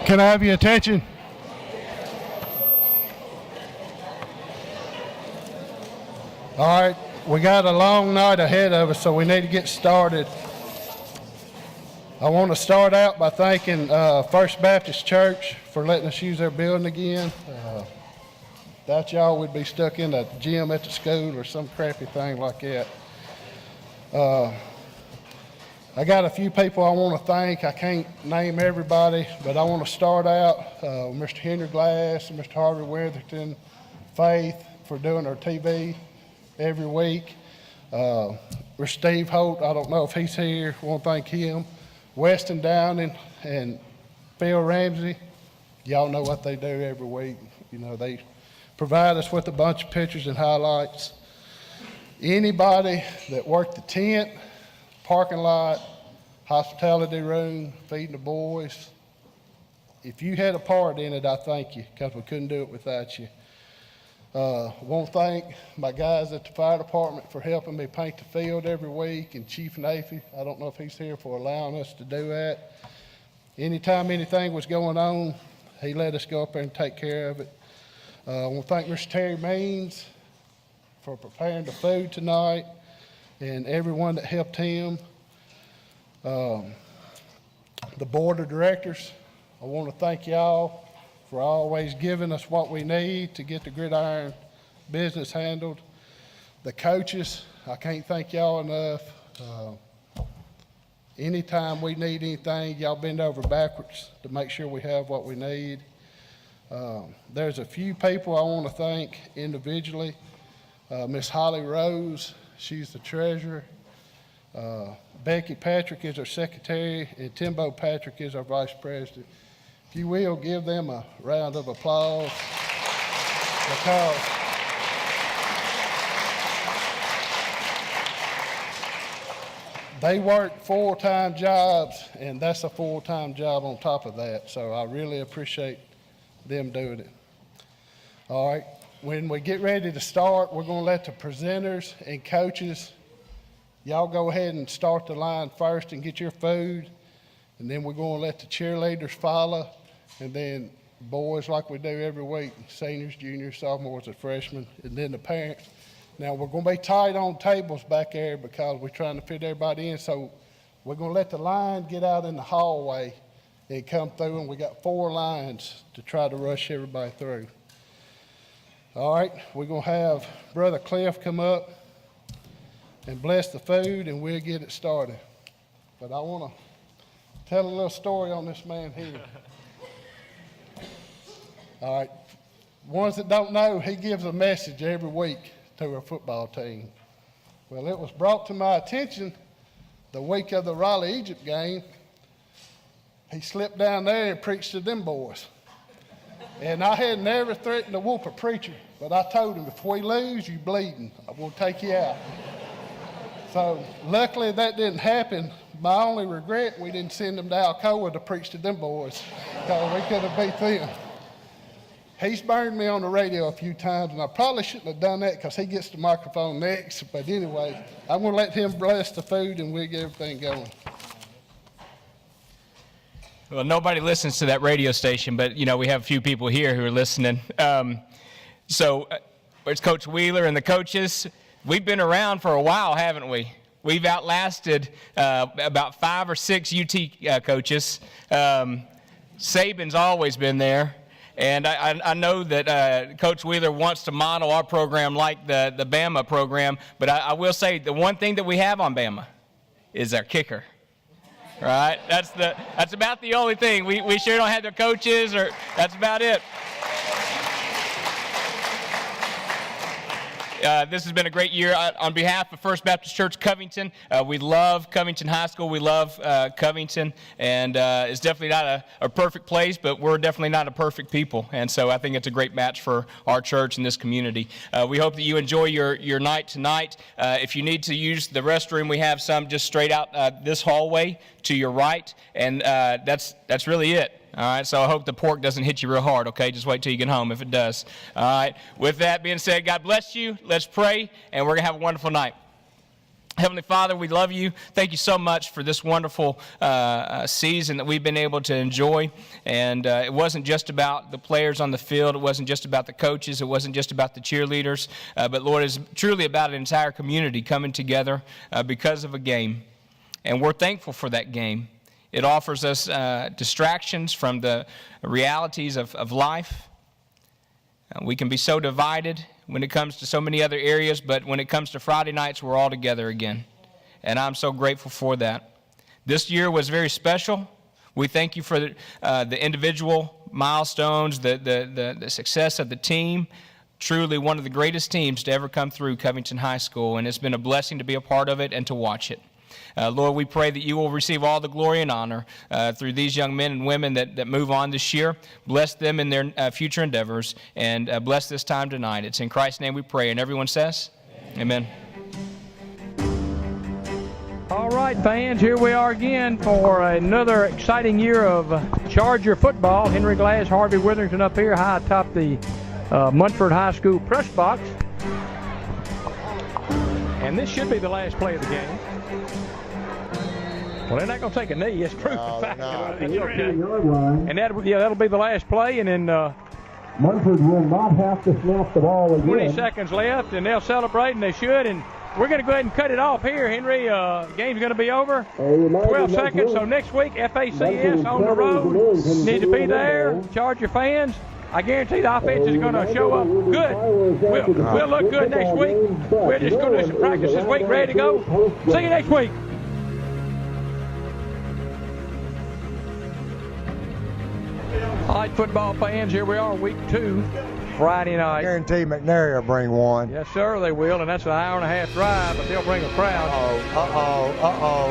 Can I have your attention? All right, we got a long night ahead of us, so we need to get started. I want to start out by thanking First Baptist Church for letting us use their building again. Without y'all, we'd be stuck in a gym at the school or some crappy thing like that. I got a few people I want to thank. I can't name everybody, but I want to start out Mr. Henry Glass, Mr. Harvey Weatherton, Faith for doing our TV every week. Mr. Steve Holt, I don't know if he's here. I want to thank him. Weston Downing and Phil Ramsey, y'all know what they do every week. You know, they provide us with a bunch of pictures and highlights. Anybody that worked the tent, parking lot, hospitality room, feeding the boys, if you had a part in it, I thank you, because we couldn't do it without you. I want to thank my guys at the fire department for helping me paint the field every week, and Chief Nafy, I don't know if he's here, for allowing us to do that. Anytime anything was going on, he let us go up there and take care of it. I want to thank Mr. Terry Means for preparing the food tonight, and everyone that helped him. The board of directors, I want to thank y'all for always giving us what we need to get the gridiron business handled. The coaches, I can't thank y'all enough. Anytime we need anything, y'all bend over backwards to make sure we have what we need. There's a few people I want to thank individually. Miss Holly Rose, she's the treasurer. Becky Patrick is our secretary, and Timbo Patrick is our vice president. If you will, give them a round of applause, because they work full-time jobs, and that's a full-time job on top of that. So I really appreciate them doing it. All right, when we get ready to start, we're going to let the presenters and coaches, y'all go ahead and start the line first and get your food, and then we're going to let the cheerleaders follow, and then boys like we do every week, seniors, juniors, sophomores, and freshmen, and then the parents. Now, we're going to be tight on tables back there because we're trying to fit everybody in, so we're going to let the line get out in the hallway and come through, and we got 4 lines to try to rush everybody through. All right, we're going to have Brother Cliff come up and bless the food, and we'll get it started. But I want to tell a little story on this man here. All right, ones that don't know, he gives a message every week to our football team. Well, it was brought to my attention the week of the Raleigh-Egypt game. He slipped down there and preached to them boys. And I had never threatened to whoop a preacher, but I told him, if we lose, you bleeding. I will take you out. So luckily that didn't happen. My only regret, we didn't send him to Alcoa to preach to them boys, because we could have beat them. He's burned me on the radio a few times, and I probably shouldn't have done that because he gets the microphone next. But anyway, I'm going to let him bless the food, and we'll get everything going. Well, nobody listens to that radio station, but, you know, we have a few people here who are listening. So it's Coach Wheeler and the coaches. We've been around for a while, haven't we? We've outlasted about 5 or 6 UT coaches. Saban's always been there. And I know that Coach Wheeler wants to model our program like the Bama program, but I will say the one thing that we have on Bama is our kicker. Right? That's about the only thing. We sure don't have their coaches, or that's about it. This has been a great year. On behalf of First Baptist Church Covington, we love Covington High School. We love Covington, and it's definitely not a perfect place, but we're definitely not a perfect people. And so I think it's a great match for our church and this community. We hope that you enjoy your night tonight. If you need to use the restroom, we have some just straight out this hallway to your right, and that's really it. All right, so I hope the pork doesn't hit you real hard, okay? Just wait till you get home if it does. All right, with that being said, God bless you. Let's pray, and we're going to have a wonderful night. Heavenly Father, we love you. Thank you so much for this wonderful season that we've been able to enjoy. And it wasn't just about the players on the field. It wasn't just about the coaches. It wasn't just about the cheerleaders. But, Lord, it's truly about an entire community coming together because of a game. And we're thankful for that game. It offers us distractions from the realities of life. We can be so divided when it comes to so many other areas, but when it comes to Friday nights, we're all together again. And I'm so grateful for that. This year was very special. We thank you for the individual milestones, the success of the team. Truly one of the greatest teams to ever come through Covington High School, and it's been a blessing to be a part of it and to watch it. Lord, we pray that you will receive all the glory and honor through these young men and women that move on this year. Bless them in their future endeavors, and bless this time tonight. It's in Christ's name we pray, and everyone says, Amen. All right, fans, here we are again for another exciting year of Charger football. Henry Glass, Harvey Witherington up here high atop the Munford High School press box. And this should be the last play of the game. Well, they're not going to take a knee. It's true. No, fact. no. Okay. And that'll be the last play. And then Munford will not have to snap the ball again. 20 seconds left, and they'll celebrate, and they should. And we're going to go ahead and cut it off here, Henry. Game's going to be over. 12 seconds. So next week, FACS on the road. Need to be there. Charger fans. I guarantee the offense is going to show up good. We'll look good next week. We're just going to do some practice this week, ready to go. See you next week. All right, football fans, here we are, week 2, Friday night. Guarantee McNary will bring one. Yes, sir, they will, and that's an hour-and-a-half drive, but they'll bring a crowd.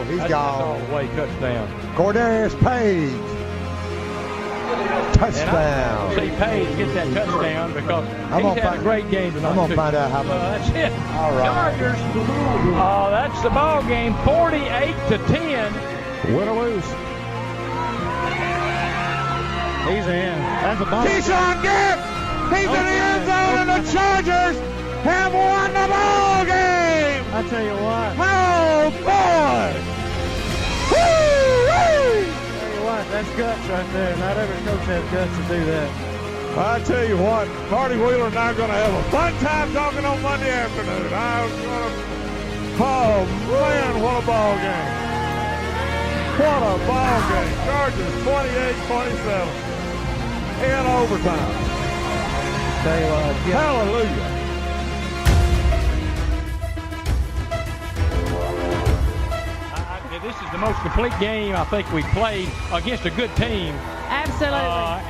He's That's gone. all the way touchdown. Cordarius Page. Touchdown. And I see Page get that touchdown because gonna he's had a find- great game tonight. I'm gonna too. find out how much. That's it. All right. Chargers. That's the ball game, 48-10. Win or lose. He's in. That's a ball. Keyshawn Gibb. He's in the end zone, and the Chargers have won the ball game. I tell you what. Oh boy! Woo! Tell you what. That's guts right there. Not every coach has guts to do that. I tell you what, Marty Wheeler and I are going to have a fun time talking on Monday afternoon. Oh man, what a ball game! What a ball game! Chargers 28-27 in overtime. Tell you what. Hallelujah! This is the most complete game I think we've played against a good team. Absolutely.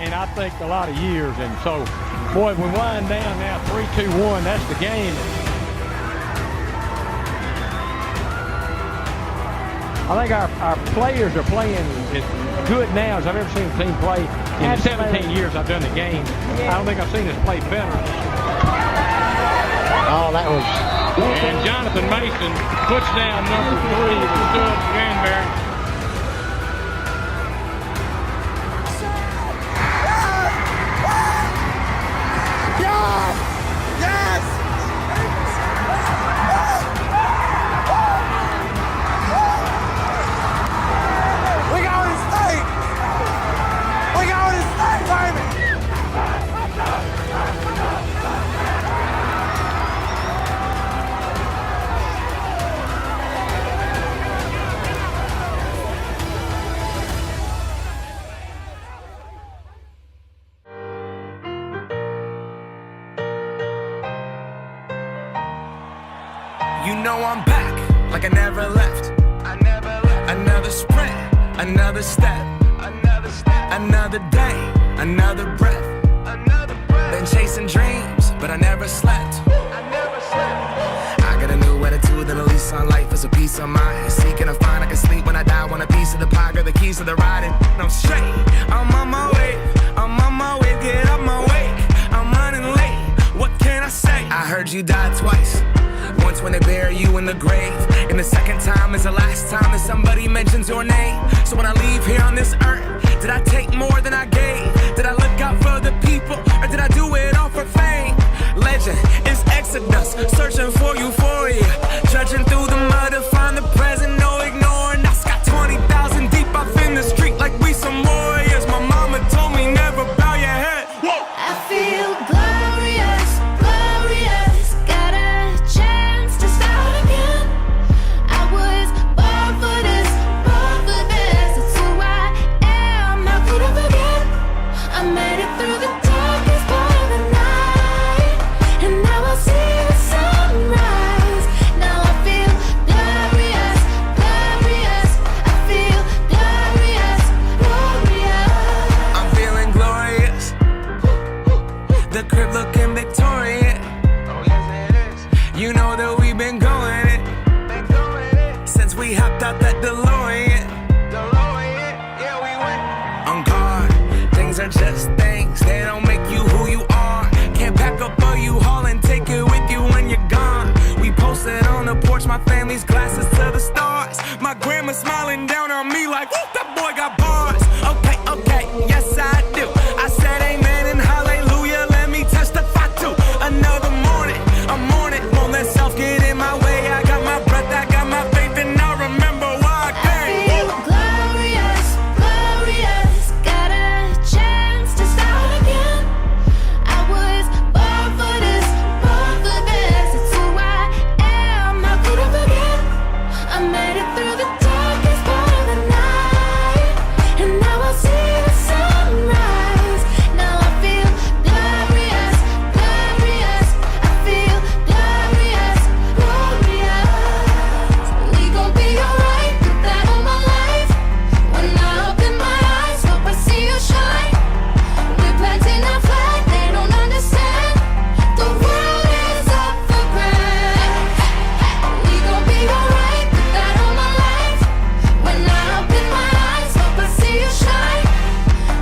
And I think a lot of years. And so, boy, we wind down now 3-2-1. That's the game. I think our players are playing as good now as I've ever seen a team play in the 17 years I've done the game. I don't think I've seen us play better. Oh, that was. And Jonathan Mason puts down number 3 with Stud Granberry. You know I'm back, like I never left. Another sprint, another step. Another day, another breath. Been chasing dreams, but I never slept. I got a new attitude and a lease on life is a piece of mind. Seeking to find I can sleep when I die. Want a piece of the pie, got the keys to the ride. And I'm straight, I'm on my way. Get up my way. I'm running late, what can I say? I heard you died twice. Once when they bury you in the grave, and the second time is the last time that somebody mentions your name. So when I leave here on this earth, did I take more than I gave? Did I look out for the people, or did I do it all for fame? Legend is Exodus, searching for euphoria, trudging through the mud of we hopped out that DeLorean. Yeah, we went on guard. Things are just things, they don't make you who you are. Can't pack up a U-Haul and take it with you when you're gone. We posted on the porch, my family's glasses to the stars. My grandma smiling down on me like, whoop, that boy got bars. Okay, yes I do. I said amen and hallelujah, let me testify to another morning. A morning, won't let self get in my way. I got my breath, I got my faith, and I remember why I came. I feel glorious, glorious. Got a chance to start again. I was born for this, born for this. It's who I am, how could I forget? I made it through the darkest part of the night, and now I see the sunrise. Now I feel glorious, glorious. I feel glorious, glorious. We gon' be alright, put that on my life. When I open my eyes, hope I see you shine. We're planting our flag, they don't understand. The world is up for grabs. We gon' be alright, put that on my life. When I open my eyes, hope I see you shine.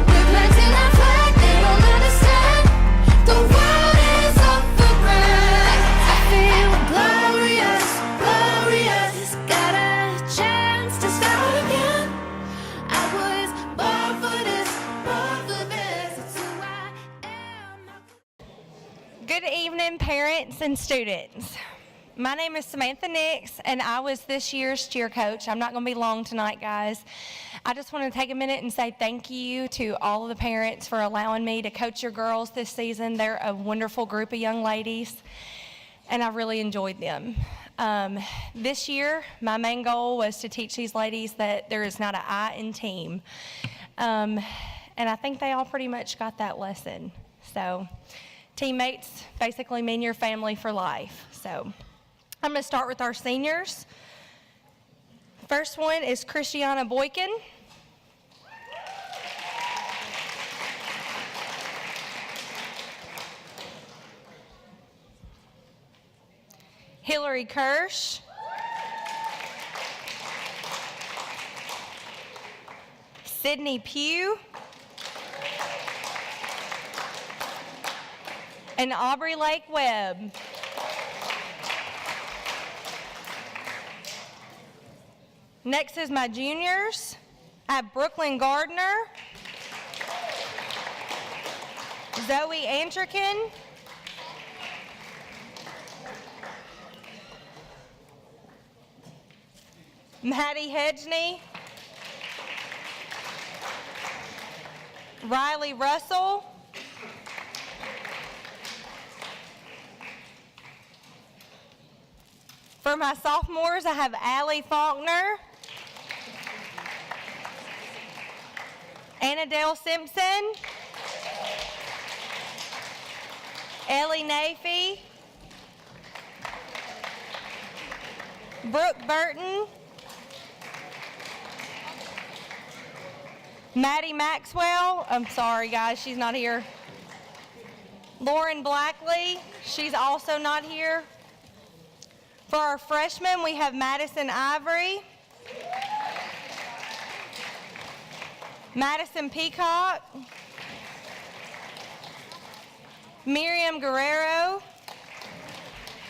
We're planting our flag, they don't understand. The world is up for grabs. I feel glorious, glorious. Got a chance to start again. I was born for this, born for this. It's who I am. Good evening, parents and students. My name is Samantha Nix, and I was this year's cheer coach. I'm not going to be long tonight, guys. I just want to take a minute and say thank you to all of the parents for allowing me to coach your girls this season. They're a wonderful group of young ladies, and I really enjoyed them. This year, my main goal was to teach these ladies that there is not an I in team. And I think they all pretty much got that lesson. So teammates basically mean your family for life. So I'm going to start with our seniors. First one is Christiana Boykin. Hillary Kirsch. Sydney Pugh. And Aubrey Lake Webb. Next is my juniors. I have Brooklyn Gardner, Zoe Antrikin, Maddie Hedgney, Riley Russell, for my sophomores, I have Allie Faulkner, Annadale Simpson, Ellie Nafee, Brooke Burton, Maddie Maxwell, I'm sorry guys, she's not here. Lauren Blackley, she's also not here. For our freshmen, we have Madison Ivory, Madison Peacock, Miriam Guerrero.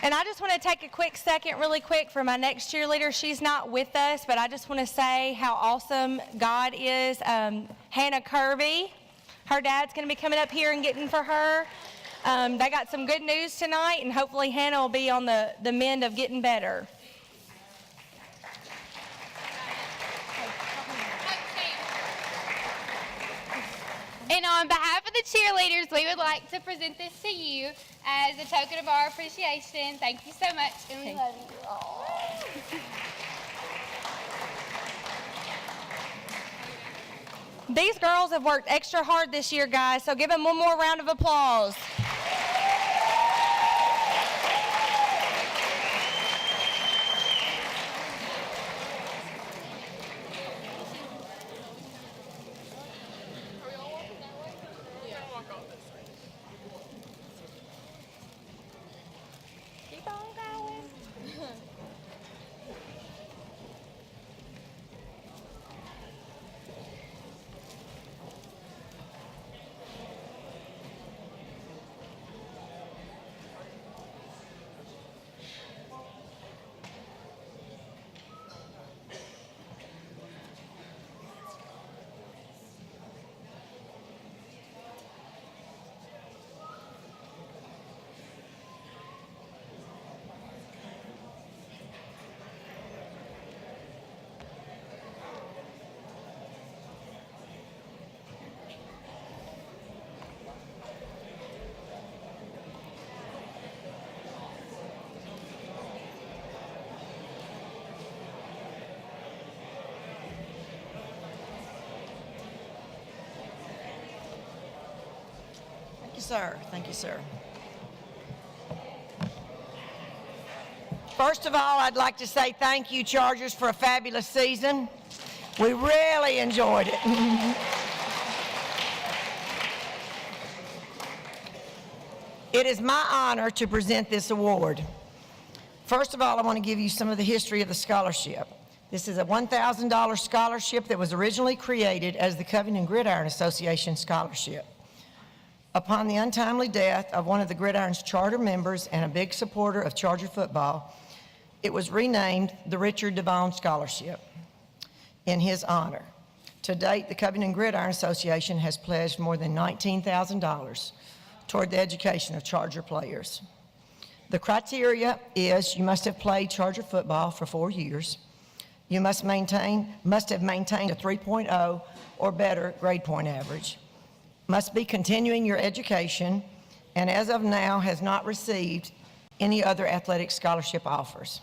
And I just want to take a quick second really quick for my next cheerleader. She's not with us, but I just want to say how awesome God is. Hannah Kirby, her dad's going to be coming up here and getting for her. They got some good news tonight, and hopefully Hannah will be on the mend of getting better. And on behalf of the cheerleaders, we would like to present this to you as a token of our appreciation. Thank you so much, and we love you all. These girls have worked extra hard this year, guys, so give them one more round of applause. you, sir. Thank you, sir. First of all, I'd like to say thank you, Chargers, for a fabulous season. We really enjoyed it. It is my honor to present this award. First of all, I want to give you some of the history of the scholarship. This is a $1,000 scholarship that was originally created as the Covington Gridiron Association Scholarship. Upon the untimely death of one of the Gridiron's charter members and a big supporter of Charger football, it was renamed the Richard Devon Scholarship in his honor. To date, the Covington Gridiron Association has pledged more than $19,000 toward the education of Charger players. The criteria is you must have played Charger football for 4 years. You must have maintained a 3.0 or better grade point average. Must be continuing your education, and as of now has not received any other athletic scholarship offers.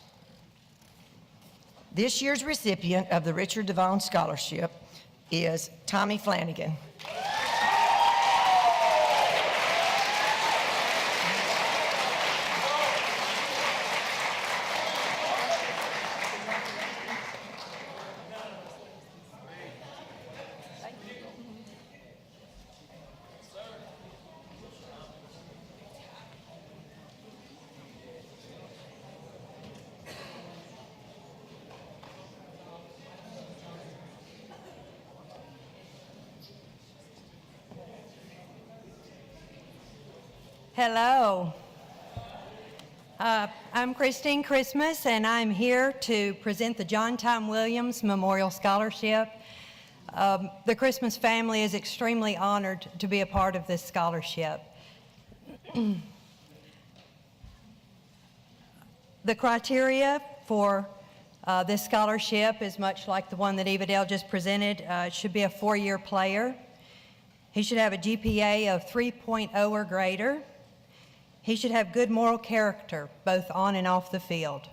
This year's recipient of the Richard Devon Scholarship is Tommy Flanagan. Hello. I'm Christine Christmas, and I'm here to present the John Tom Williams Memorial Scholarship. The Christmas family is extremely honored to be a part of this scholarship. The criteria for this scholarship is much like the one that Eva Dale just presented. It should be a 4-year player. He should have a GPA of 3.0 or greater. He should have good moral character, both on and off the field.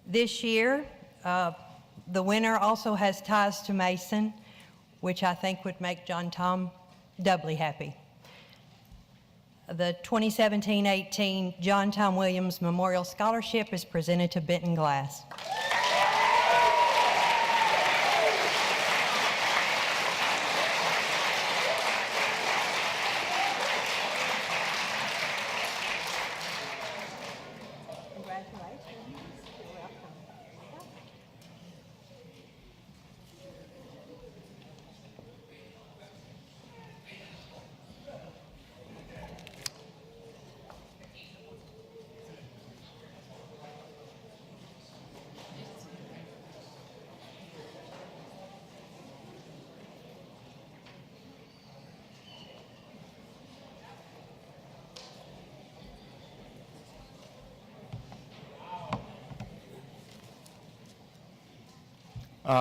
This year, the winner also has ties to Mason, which I think would make John Tom doubly happy. The 2017-18 John Tom Williams Memorial Scholarship is presented to Benton Glass.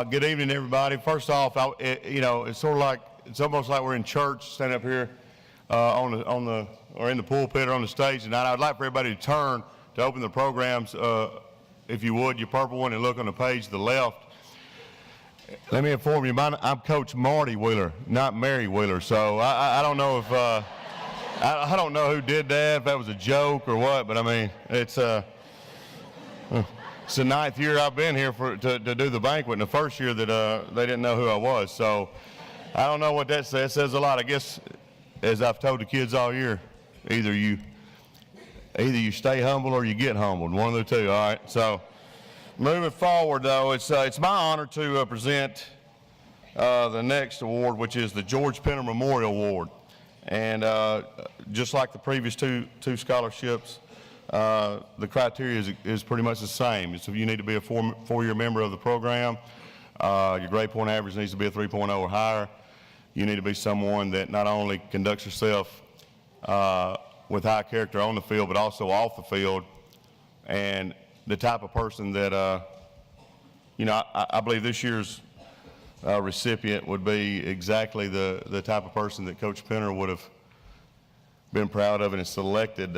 Good evening, everybody. First off, it's almost like we're in church, standing up here in the pulpit or on the stage tonight. I'd like for everybody to turn to open the programs, if you would, your purple one, and look on the page to the left. Let me inform you, I'm Coach Marty Wheeler, not Mary Wheeler. So I don't know if I don't know who did that, if that was a joke or what. But I mean, it's the 9th year I've been here to do the banquet, and the first year that they didn't know who I was. So I don't know what that says. It says a lot. I guess, as I've told the kids all year, either you stay humble or you get humbled. One of the two. All right. So moving forward, though, it's my honor to present the next award, which is the George Penner Memorial Award. And just like the previous two scholarships, the criteria is pretty much the same. So you need to be a four-year member of the program. Your grade point average needs to be a 3.0 or higher. You need to be someone that not only conducts yourself with high character on the field, but also off the field. And the type of person that, I believe this year's recipient would be exactly the type of person that Coach Penner would have been proud of and has selected.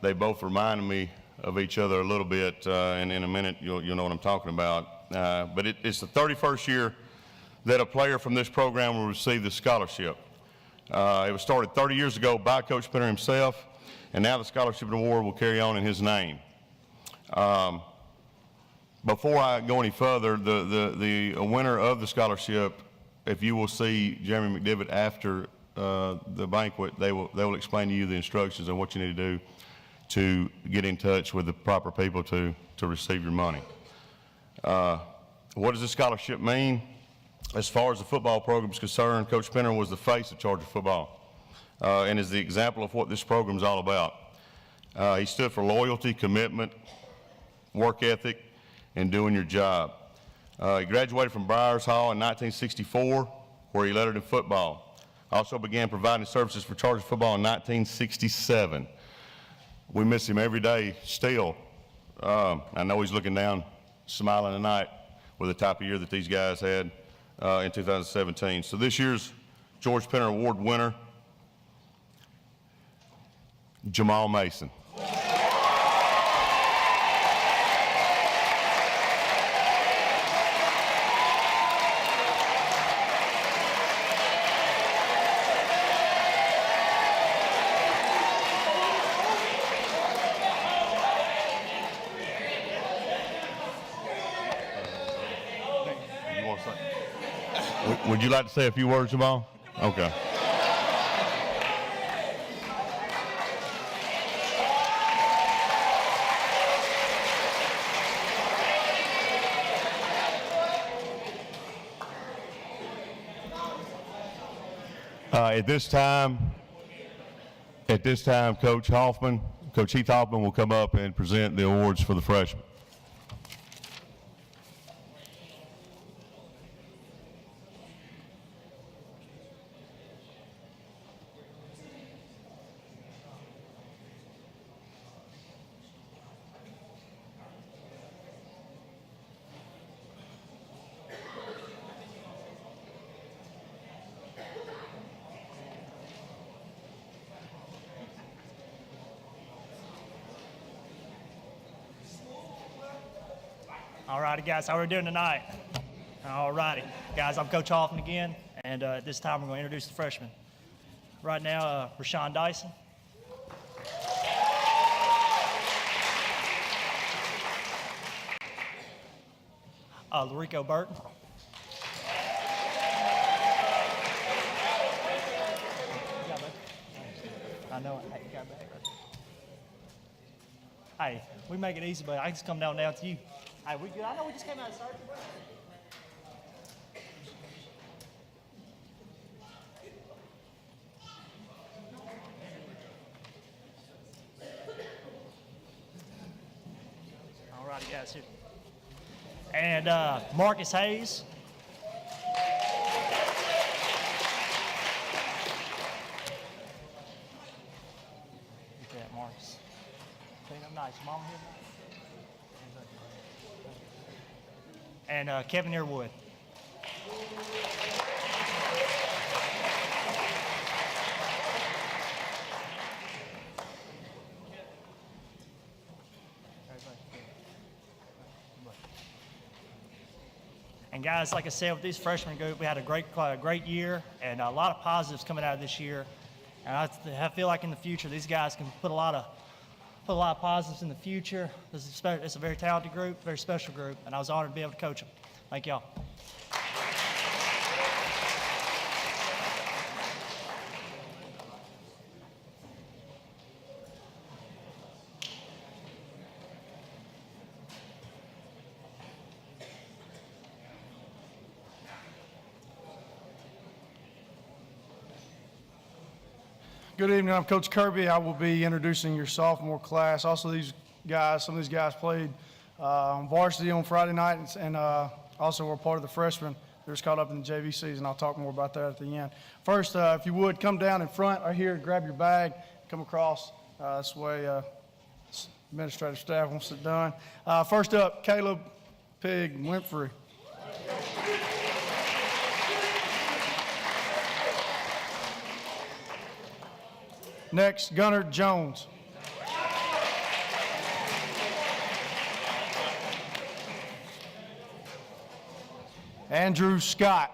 They both remind me of each other a little bit, and in a minute you'll know what I'm talking about. But it's the 31st year that a player from this program will receive the scholarship. It was started 30 years ago by Coach Penner himself, and now the scholarship award will carry on in his name. Before I go any further, the winner of the scholarship, if you will see Jeremy McDivitt after the banquet, they will explain to you the instructions and what you need to do to get in touch with the proper people to receive your money. What does this scholarship mean? As far as the football program is concerned, Coach Penner was the face of Charger football and is the example of what this program is all about. He stood for loyalty, commitment, work ethic, and doing your job. He graduated from Briars Hall in 1964, where he lettered in football. Also began providing services for Charger football in 1967. We miss him every day still. I know he's looking down, smiling tonight with the type of year that these guys had in 2017. So this year's George Penner Award winner, Jamal Mason. Would you like to say a few words, Jamal? Okay. At this time, Coach Heath Hoffman will come up and present the awards for the freshmen. All righty, guys, how are we doing tonight? All righty. Guys, I'm Coach Hoffman again, and at this time we're going to introduce the freshmen. Right now, Rashawn Dyson. Larico Burton. I know it. Hey, you got back. Hey, we make it easy, but I just come down now to you. Hey, we good? I know we just came out of surgery. All righty, guys, here. And Marcus Hayes. Look at that, Marcus. Clean up nice. Mama here? And Kevin Earwood. And guys, like I said, with these freshman group, we had a great year and a lot of positives coming out of this year. And I feel like in the future, these guys can put a lot of positives in the future. It's a very talented group, very special group, and I was honored to be able to coach them. Thank y'all. Good evening, I'm Coach Kirby. I will be introducing your sophomore class. Also, some of these guys played on varsity on Friday night and also were part of the freshmen. They're just caught up in the JV season. I'll talk more about that at the end. First, if you would, come down in front right here, grab your bag, come across. That's the way administrative staff wants it done. First up, Caleb Pig Winfrey. Next, Gunnar Jones. Andrew Scott.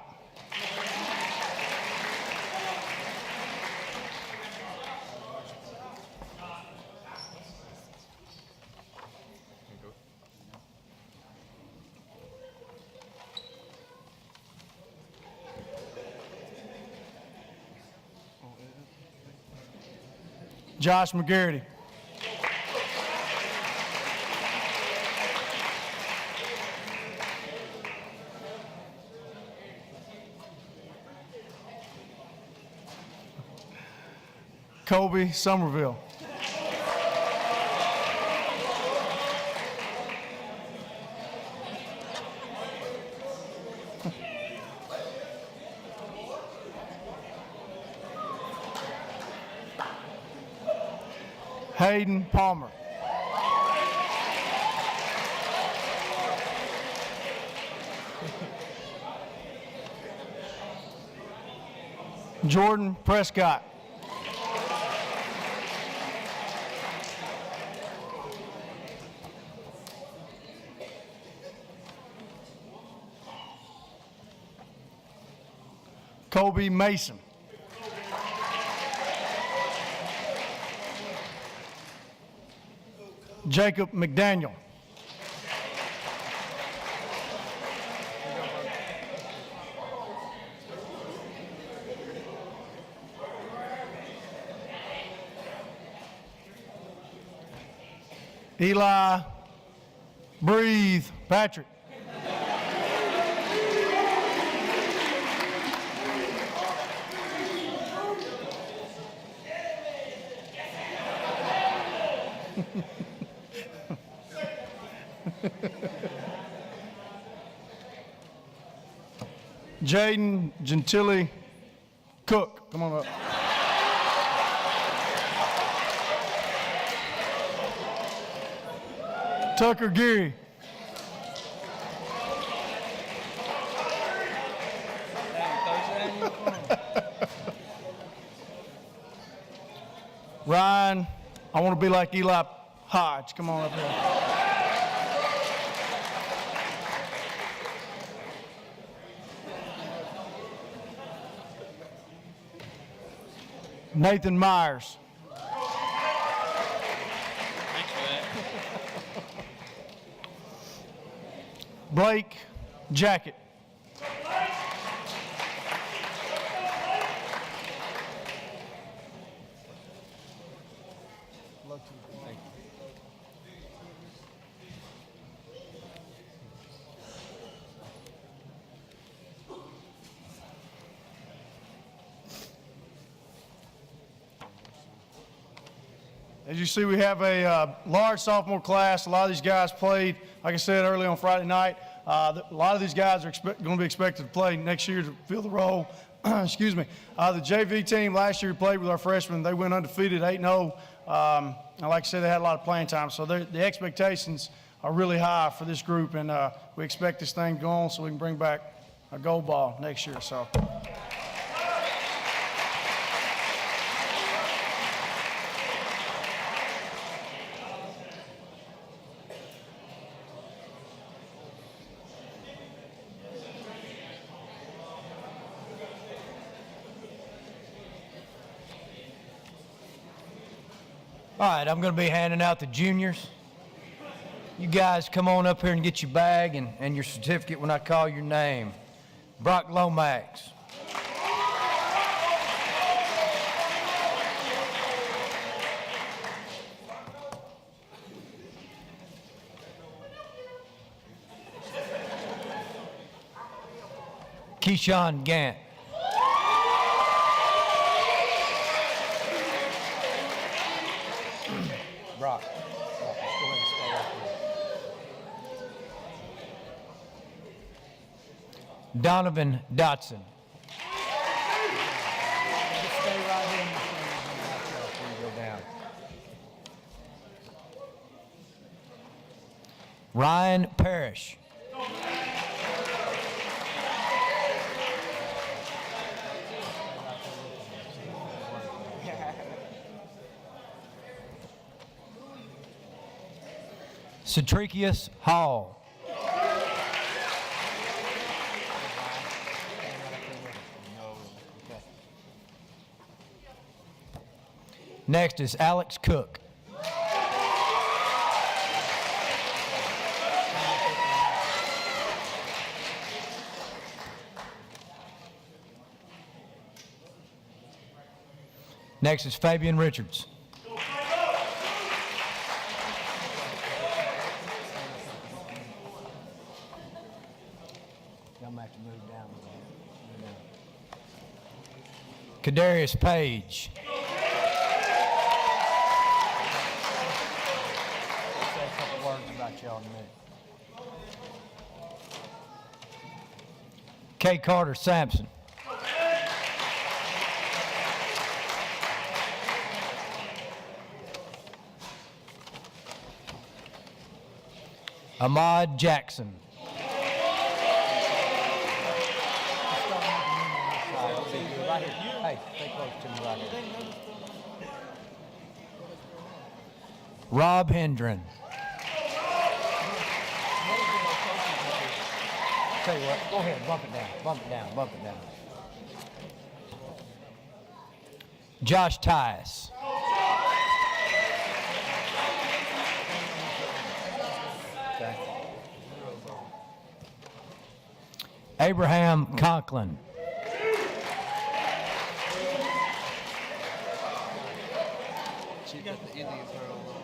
Josh McGarity. Kobe Somerville. Hayden Palmer. Jordan Prescott. Kobe Mason. Jacob McDaniel. Eli Breathe Patrick. Jaden Gentili Cook, come on up. Tucker Geary. Ryan, I want to be like Eli Hodge, come on up here. Nathan Myers. Blake Jacket. As you see, we have a large sophomore class. A lot of these guys played, like I said earlier on Friday night. A lot of these guys are going to be expected to play next year to fill the role. Excuse me. The JV team last year played with our freshmen. They went undefeated 8-0. And like I said, they had a lot of playing time. So the expectations are really high for this group, and we expect this thing to go on so we can bring back a gold ball next year. So. All right, I'm going to be handing out the juniors. You guys come on up here and get your bag and your certificate when I call your name. Brock Lomax. Keyshawn Gant. Brock. Donovan Dotson. Ryan Parrish. Cetrikius Hall. Next is Alex Cook. Next is Fabian Richards. I'm going to have to move down. Kadarius Page. I'll say a couple words about y'all in a minute. K. Carter Sampson. Ahmad Jackson. Right here. Hey, stay close to me right here. Rob Hendren. Tell you what, go ahead, bump it down, bump it down, bump it down. Josh Tice. Okay. Abraham Conklin. You got the Indians hurt a little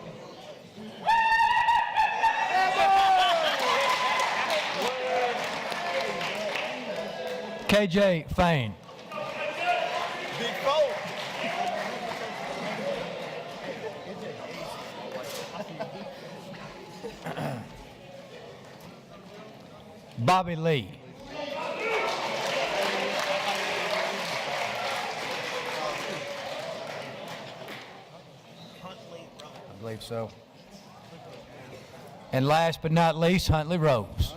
bit. KJ Fain. Big four. Bobby Lee. I believe so. And last but not least, Huntley Rose.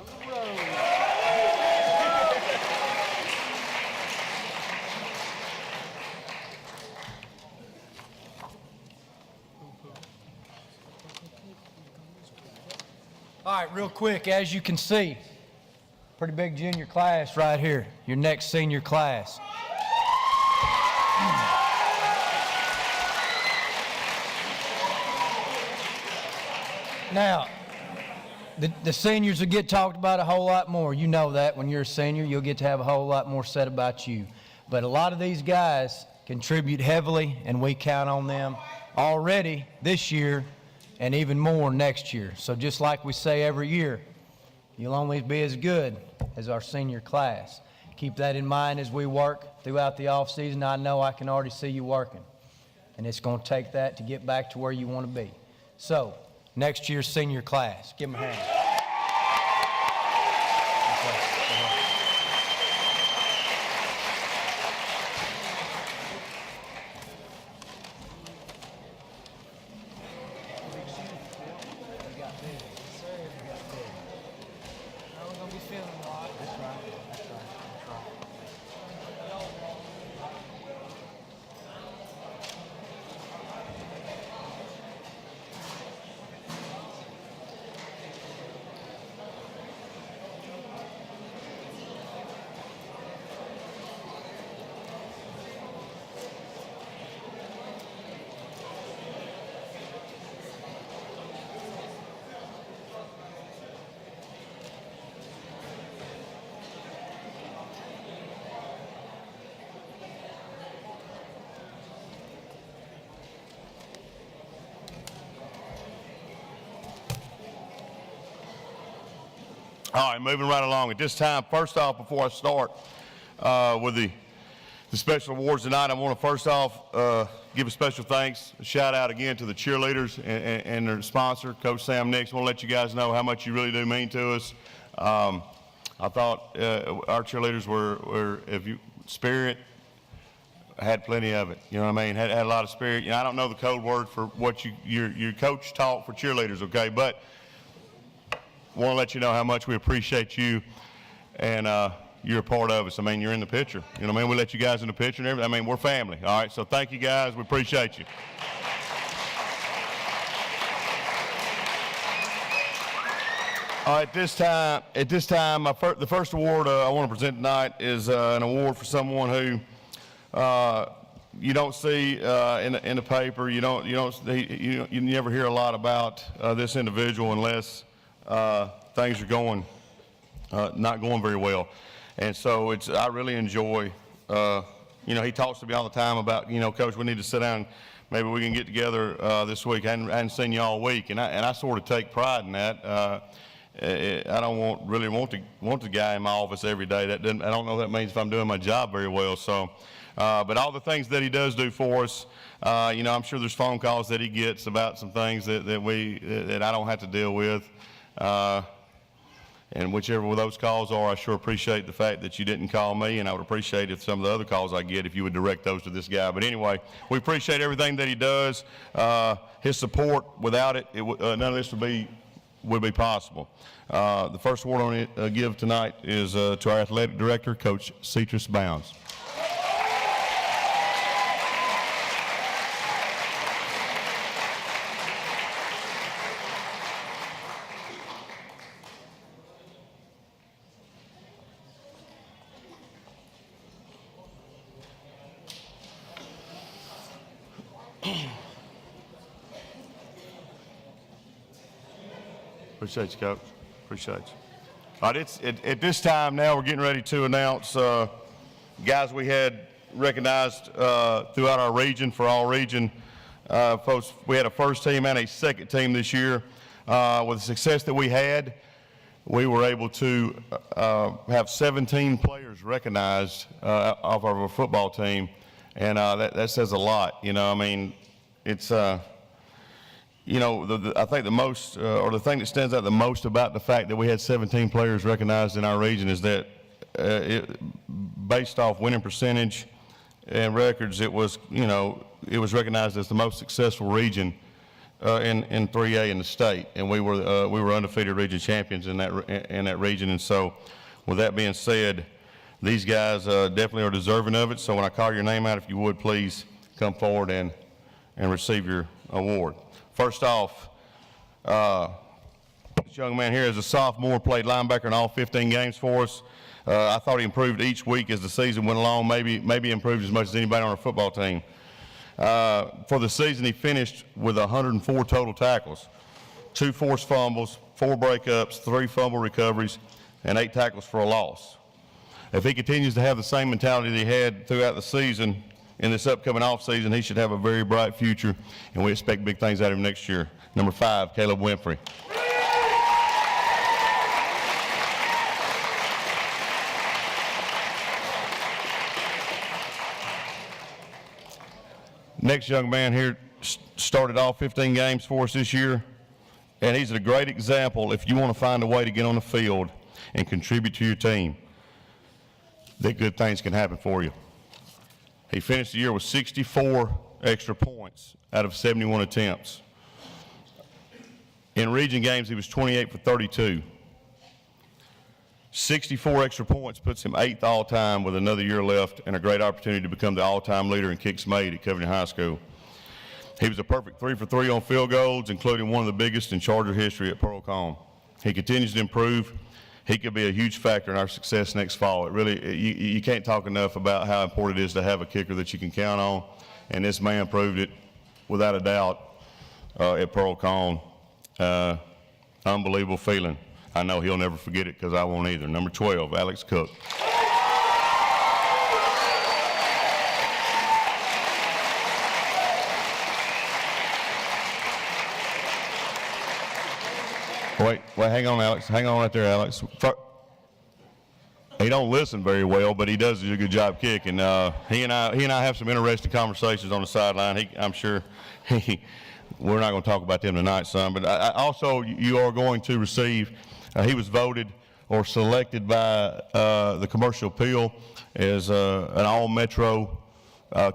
All right, real quick, as you can see, pretty big junior class right here, your next senior class. Now, the seniors will get talked about a whole lot more. You know that when you're a senior, you'll get to have a whole lot more said about you. But a lot of these guys contribute heavily, and we count on them already this year and even more next year. So just like we say every year, you'll only be as good as our senior class. Keep that in mind as we work throughout the off season. I know I can already see you working, and it's going to take that to get back to where you want to be. So next year's senior class, give them a hand. All right, moving right along. At this time, first off, before I start with the special awards tonight, I want to first off give a special thanks, a shout out again to the cheerleaders and their sponsor, Coach Sam Nix. I want to let you guys know how much you really do mean to us. I thought our cheerleaders were if you spirit, had plenty of it. You know what I mean? Had a lot of spirit. You know, I don't know the code word for what your coach taught for cheerleaders, okay? But want to let you know how much we appreciate you, and you're a part of us. I mean, you're in the picture. You know what I mean? We let you guys in the picture and everything. I mean, we're family. All right, so thank you guys. We appreciate you. All right, at this time, the first award I want to present tonight is an award for someone who you don't see in the paper. You never hear a lot about this individual unless things are not going very well. And so I really enjoy, he talks to me all the time about, Coach, we need to sit down, maybe we can get together this week. I hadn't seen you all week, and I sort of take pride in that. I don't really want the guy in my office every day. I don't know what that means if I'm doing my job very well. So, but all the things that he does do for us, I'm sure there's phone calls that he gets about some things that I don't have to deal with. And whichever of those calls are, I sure appreciate the fact that you didn't call me, and I would appreciate if some of the other calls I get, if you would direct those to this guy. But anyway, we appreciate everything that he does. His support, without it, none of this would be possible. The first award I want to give tonight is to our athletic director, Coach Cetrus Bounds. Appreciate you, Coach. Appreciate you. All right, at this time now, we're getting ready to announce guys we had recognized throughout our region, for all region. Folks, we had a first team and a second team this year. With the success that we had, we were able to have 17 players recognized off of our football team, and that says a lot. I mean, it's I think the most, or the thing that stands out the most about the fact that we had 17 players recognized in our region is that based off winning percentage and records, it was recognized as the most successful region in 3A in the state, and we were undefeated region champions in that region. And so, with that being said, these guys definitely are deserving of it. So when I call your name out, if you would please come forward and receive your award. First off, this young man here is a sophomore, played linebacker in all 15 games for us. I thought he improved each week as the season went along, maybe improved as much as anybody on our football team. For the season, he finished with 104 total tackles, 2 forced fumbles, 4 breakups, 3 fumble recoveries, and 8 tackles for a loss. If he continues to have the same mentality that he had throughout the season, in this upcoming offseason, he should have a very bright future, and we expect big things out of him next year. Number 5, Caleb Winfrey. Next young man here started all 15 games for us this year, and he's a great example if you want to find a way to get on the field and contribute to your team, that good things can happen for you. He finished the year with 64 extra points out of 71 attempts. In region games, he was 28 for 32. 64 extra points puts him 8th all-time with another year left and a great opportunity to become the all-time leader in kicks made at Covington High School. He was a perfect 3 for 3 on field goals, including one of the biggest in Charger history at Pearl Calm. He continues to improve. He could be a huge factor in our success next fall. It really, you can't talk enough about how important it is to have a kicker that you can count on, and this man proved it without a doubt at Pearl Calm. Unbelievable feeling. I know he'll never forget it because I won't either. Number 12, Alex Cook. Wait, hang on, Alex. Hang on right there, Alex. He don't listen very well, but he does do a good job kicking. He and I have some interesting conversations on the sideline. I'm sure we're not going to talk about them tonight, son. But also, you are going to receive. He was voted or selected by the Commercial Appeal as an All-Metro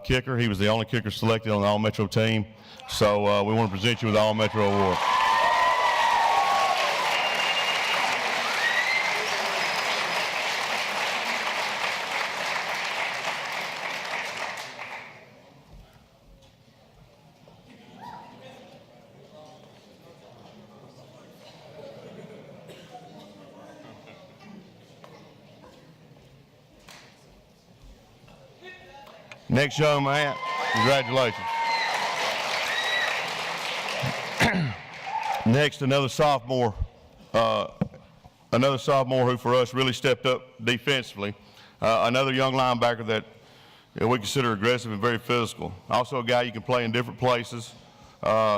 kicker. He was the only kicker selected on the All-Metro team. So we want to present you with the All-Metro Award. Next young man, congratulations. Next, another sophomore who for us really stepped up defensively. Another young linebacker that we consider aggressive and very physical. Also a guy you can play in different places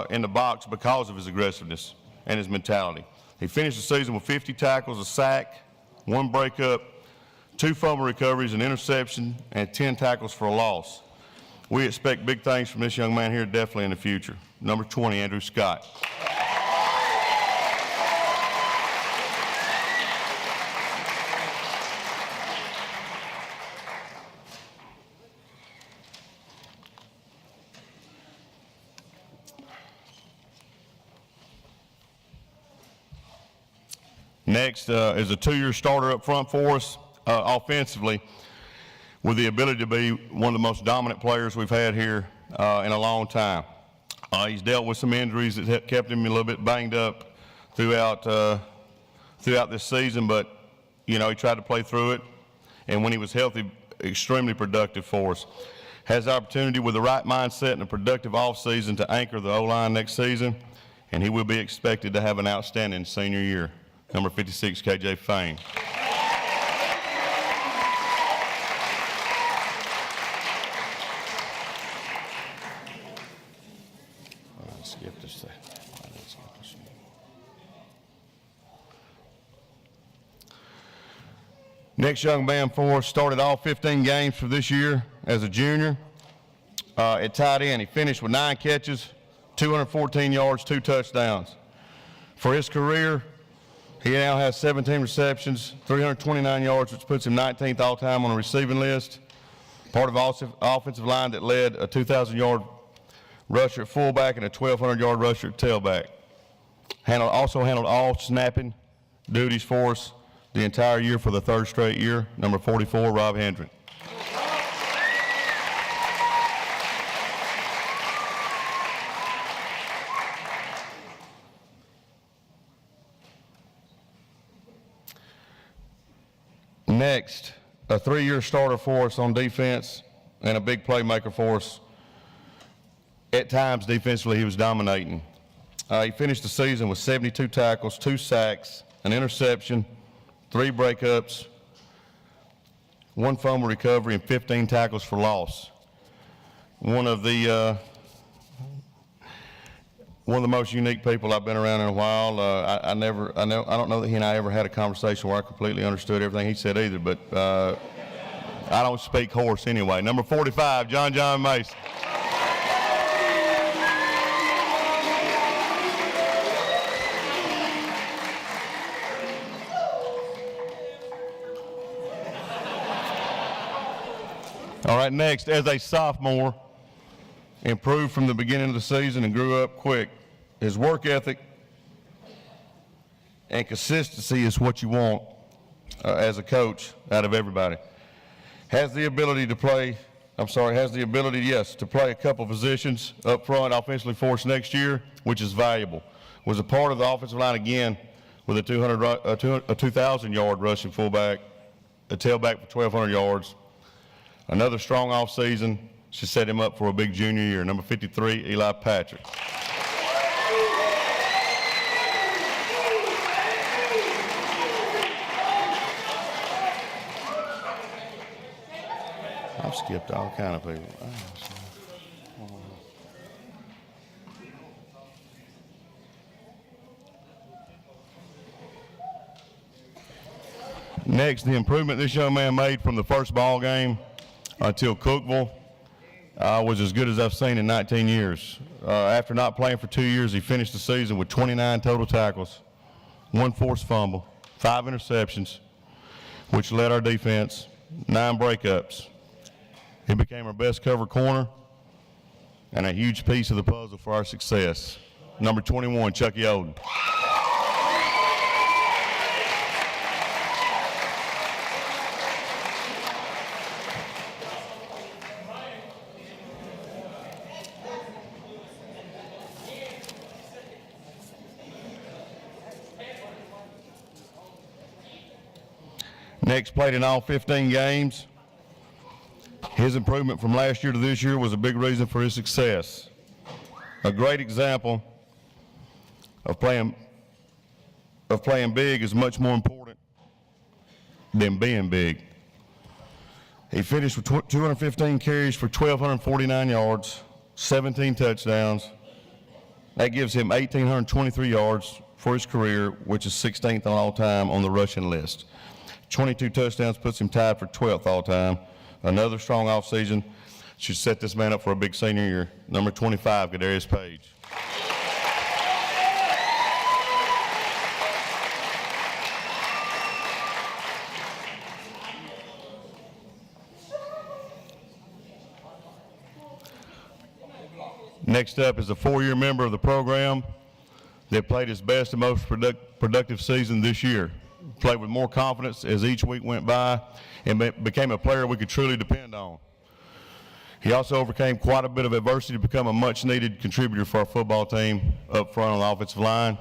in the box because of his aggressiveness and his mentality. He finished the season with 50 tackles, a sack, 1 breakup, 2 fumble recoveries, an interception, and 10 tackles for a loss. We expect big things from this young man here definitely in the future. Number 20, Andrew Scott. Next is a 2-year starter up front for us offensively, with the ability to be one of the most dominant players we've had here in a long time. He's dealt with some injuries that kept him a little bit banged up throughout this season, but you know, he tried to play through it, and when he was healthy, extremely productive for us. Has the opportunity with the right mindset and a productive offseason to anchor the O-line next season, and he will be expected to have an outstanding senior year. Number 56, KJ Fain. Skip this thing. Next young man for us started all 15 games for this year as a junior. At tight end, he finished with 9 catches, 214 yards, 2 touchdowns. For his career, he now has 17 receptions, 329 yards, which puts him 19th all-time on the receiving list. Part of the offensive line that led a 2,000-yard rusher at fullback and a 1,200-yard rusher at tailback. Also handled all snapping duties for us the entire year for the 3rd straight year. Number 44, Rob Hendrick. Next, a 3-year starter for us on defense and a big playmaker for us. At times, defensively, he was dominating. He finished the season with 72 tackles, 2 sacks, an interception, 3 breakups, 1 fumble recovery, and 15 tackles for loss. One of the most unique people I've been around in a while. I don't know that he and I ever had a conversation where I completely understood everything he said either, but I don't speak hoarse anyway. Number 45, John Mason. All right, next, as a sophomore, improved from the beginning of the season and grew up quick. His work ethic and consistency is what you want as a coach out of everybody. Has the ability, to play a couple positions up front offensively for us next year, which is valuable. Was a part of the offensive line again with a 2,000-yard rushing fullback, a tailback for 1,200 yards. Another strong offseason should set him up for a big junior year. Number 53, Eli Patrick. I've skipped all kind of people. Next, the improvement this young man made from the first ball game until Cookeville was as good as I've seen in 19 years. After not playing for 2 years, he finished the season with 29 total tackles, 1 forced fumble, 5 interceptions, which led our defense, 9 breakups. He became our best cover corner and a huge piece of the puzzle for our success. Number 21, Chucky Oden. Next, played in all 15 games. His improvement from last year to this year was a big reason for his success. A great example of playing big is much more important than being big. He finished with 215 carries for 1,249 yards, 17 touchdowns. That gives him 1,823 yards for his career, which is 16th on all time on the rushing list. 22 touchdowns puts him tied for 12th all time. Another strong offseason should set this man up for a big senior year. Number 25, Kadarius Page. Next up is a 4-year member of the program that played his best and most productive season this year. Played with more confidence as each week went by and became a player we could truly depend on. He also overcame quite a bit of adversity to become a much-needed contributor for our football team up front on the offensive line.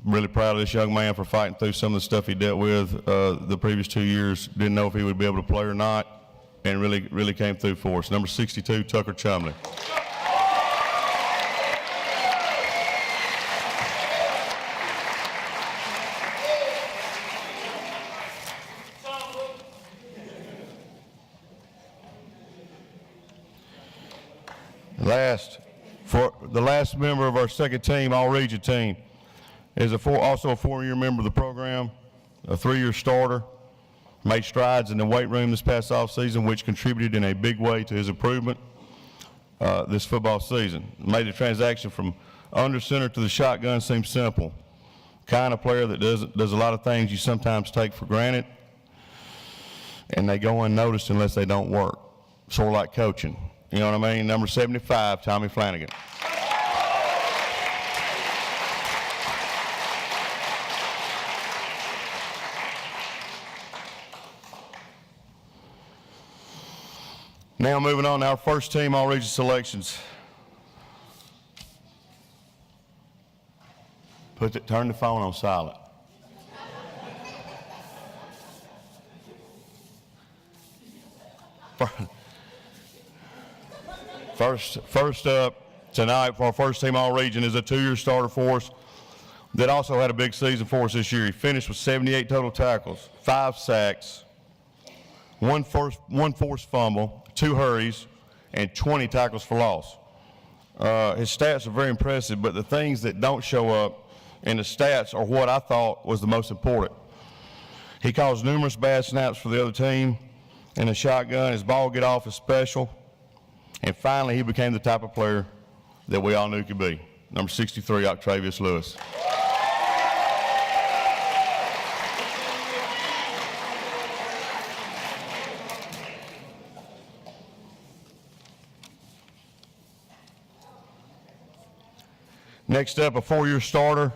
I'm really proud of this young man for fighting through some of the stuff he dealt with the previous 2 years. Didn't know if he would be able to play or not, and really came through for us. Number 62, Tucker Chumley. The last member of our second team, all-region team, is also a 4-year member of the program, a 3-year starter, made strides in the weight room this past offseason, which contributed in a big way to his improvement this football season. Made the transaction from under center to the shotgun seem simple. Kind of player that does a lot of things you sometimes take for granted, and they go unnoticed unless they don't work. Sort of like coaching. You know what I mean? Number 75, Tommy Flanagan. Now moving on to our first team all-region selections. Turn the phone on silent. First up tonight for our first team all-region is a 2-year starter for us that also had a big season for us this year. He finished with 78 total tackles, 5 sacks, one forced fumble, 2 hurries, and 20 tackles for loss. His stats are very impressive, but the things that don't show up in the stats are what I thought was the most important. He caused numerous bad snaps for the other team in the shotgun. His ball get off is special. And finally, he became the type of player that we all knew he could be. Number 63, Octavius Lewis. Next up, a 4-year starter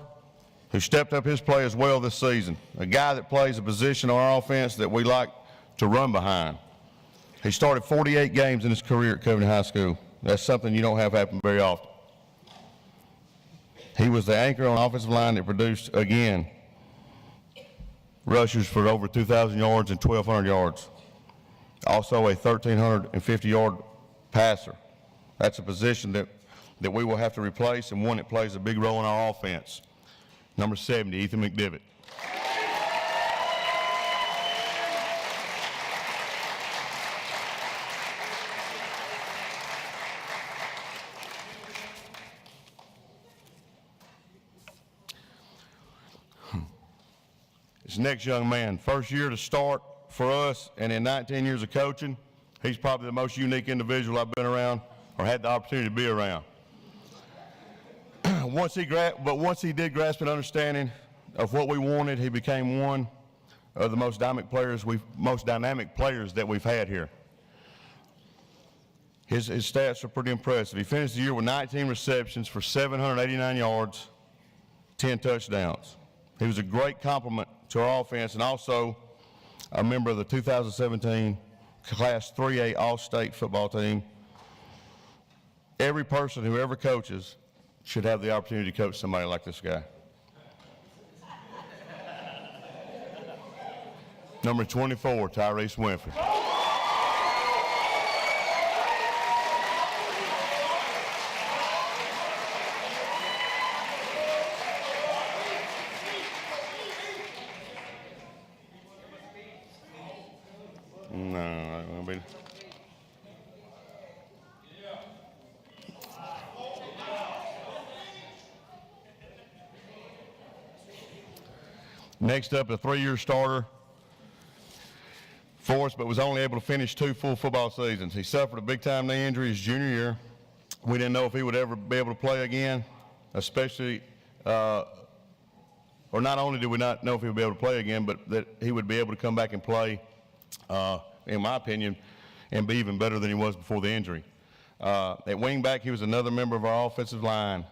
who stepped up his play as well this season. A guy that plays a position on our offense that we like to run behind. He started 48 games in his career at Covington High School. That's something you don't have happen very often. He was the anchor on the offensive line that produced, again, rushers for over 2,000 yards and 1,200 yards. Also a 1,350-yard passer. That's a position that we will have to replace and one that plays a big role in our offense. Number 70, Ethan McDivitt. This next young man, first year to start for us, and in 19 years of coaching, he's probably the most unique individual I've been around or had the opportunity to be around. Once he did grasp an understanding of what we wanted, he became one of the most dynamic players that we've had here. His stats are pretty impressive. He finished the year with 19 receptions for 789 yards, 10 touchdowns. He was a great compliment to our offense and also a member of the 2017 Class 3A All-State football team. Every person who ever coaches should have the opportunity to coach somebody like this guy. Number 24, Tyrese Winfrey. Next up, a 3-year starter for us, but was only able to finish 2 full football seasons. He suffered a big-time knee injury his junior year. We didn't know if he would ever be able to play again, especially, or not only did we not know if he would be able to play again, but that he would be able to come back and play, in my opinion, and be even better than he was before the injury. At wingback, he was another member of our offensive line.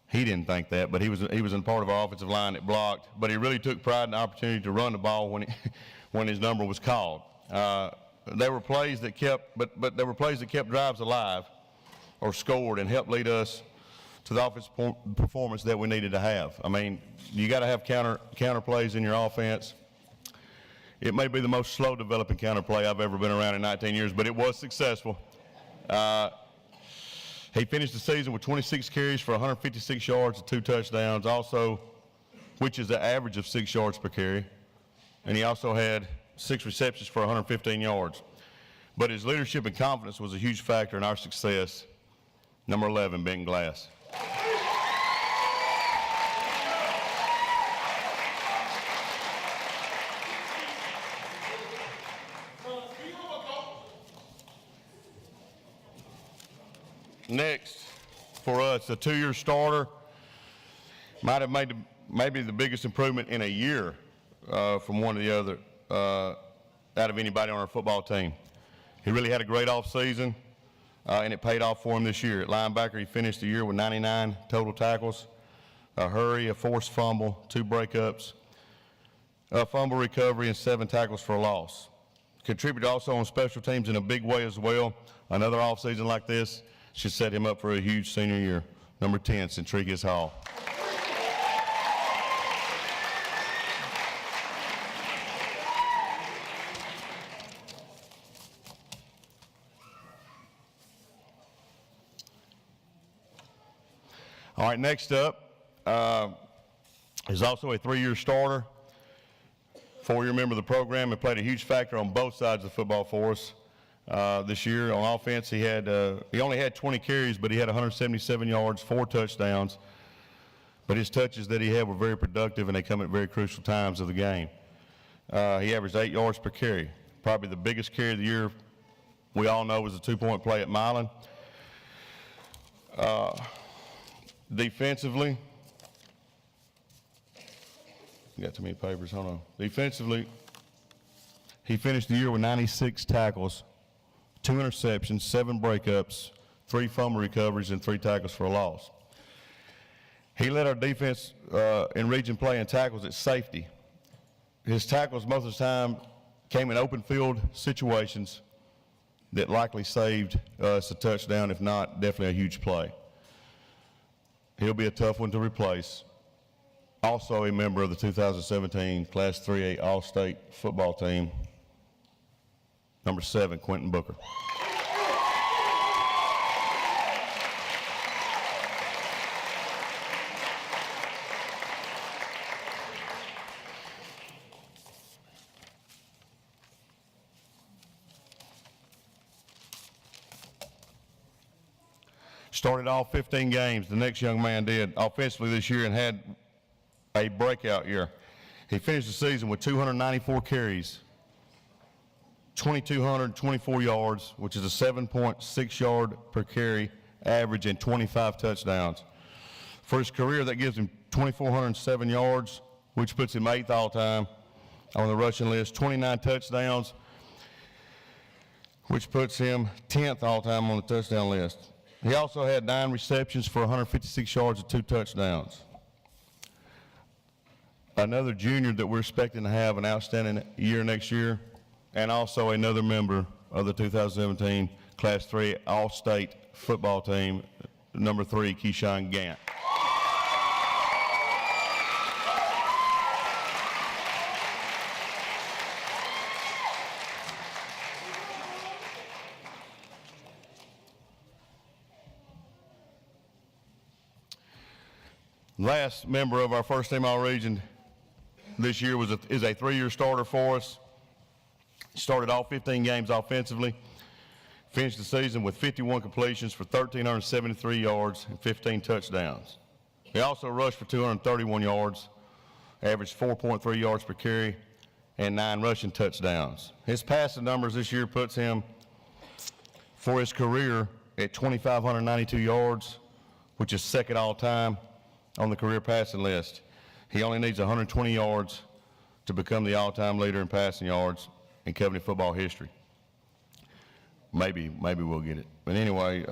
He didn't think that, but he was in part of our offensive line that blocked. But he really took pride in the opportunity to run the ball when his number was called. There were plays that kept, but there were plays that kept drives alive, or scored, and helped lead us to the offensive performance that we needed to have. I mean, you got to have counter plays in your offense. It may be the most slow developing counter play I've ever been around in 19 years, but it was successful. He finished the season with 26 carries for 156 yards and 2 touchdowns, also, which is the average of 6 yards per carry. And he also had 6 receptions for 115 yards. But his leadership and confidence was a huge factor in our success. Number 11, Benton Glass. Next, for us, a 2-year starter might have made maybe the biggest improvement in a year from one to the other out of anybody on our football team. He really had a great offseason, and it paid off for him this year. At linebacker, he finished the year with 99 total tackles, a hurry, a forced fumble, 2 breakups, a fumble recovery, and 7 tackles for a loss. Contributed also on special teams in a big way as well. Another offseason like this should set him up for a huge senior year. Number 10, Centriquez Hall. All right, next up is also a 3-year starter, 4-year member of the program, and played a huge factor on both sides of the football for us. This year on offense, he only had 20 carries, but he had 177 yards, 4 touchdowns. But his touches that he had were very productive, and they come at very crucial times of the game. He averaged 8 yards per carry. Probably the biggest carry of the year we all know was a 2-point play at Milan. Defensively, got too many papers, hold on. Defensively, he finished the year with 96 tackles, 2 interceptions, 7 breakups, 3 fumble recoveries, and 3 tackles for a loss. He led our defense in region play and tackles at safety. His tackles most of the time came in open field situations that likely saved us a touchdown, if not definitely a huge play. He'll be a tough one to replace. Also a member of the 2017 Class 3A All-State football team. Number 7, Quentin Booker. Started all 15 games, the next young man did, offensively this year, and had a breakout year. He finished the season with 294 carries, 2,224 yards, which is a 7.6 yard per carry average, and 25 touchdowns. For his career, that gives him 2,407 yards, which puts him 8th all-time on the rushing list, 29 touchdowns, which puts him 10th all-time on the touchdown list. He also had 9 receptions for 156 yards and 2 touchdowns. Another junior that we're expecting to have an outstanding year next year, and also another member of the 2017 Class 3 All-State football team, number 3, Keyshawn Gant. Last member of our first team All-Region this year is a 3-year starter for us. Started all 15 games offensively. Finished the season with 51 completions for 1,373 yards and 15 touchdowns. He also rushed for 231 yards, averaged 4.3 yards per carry, and 9 rushing touchdowns. His passing numbers this year puts him, for his career, at 2,592 yards, which is second all-time on the career passing list. He only needs 120 yards to become the all-time leader in passing yards in Covenant football history. Maybe we'll get it. But anyway,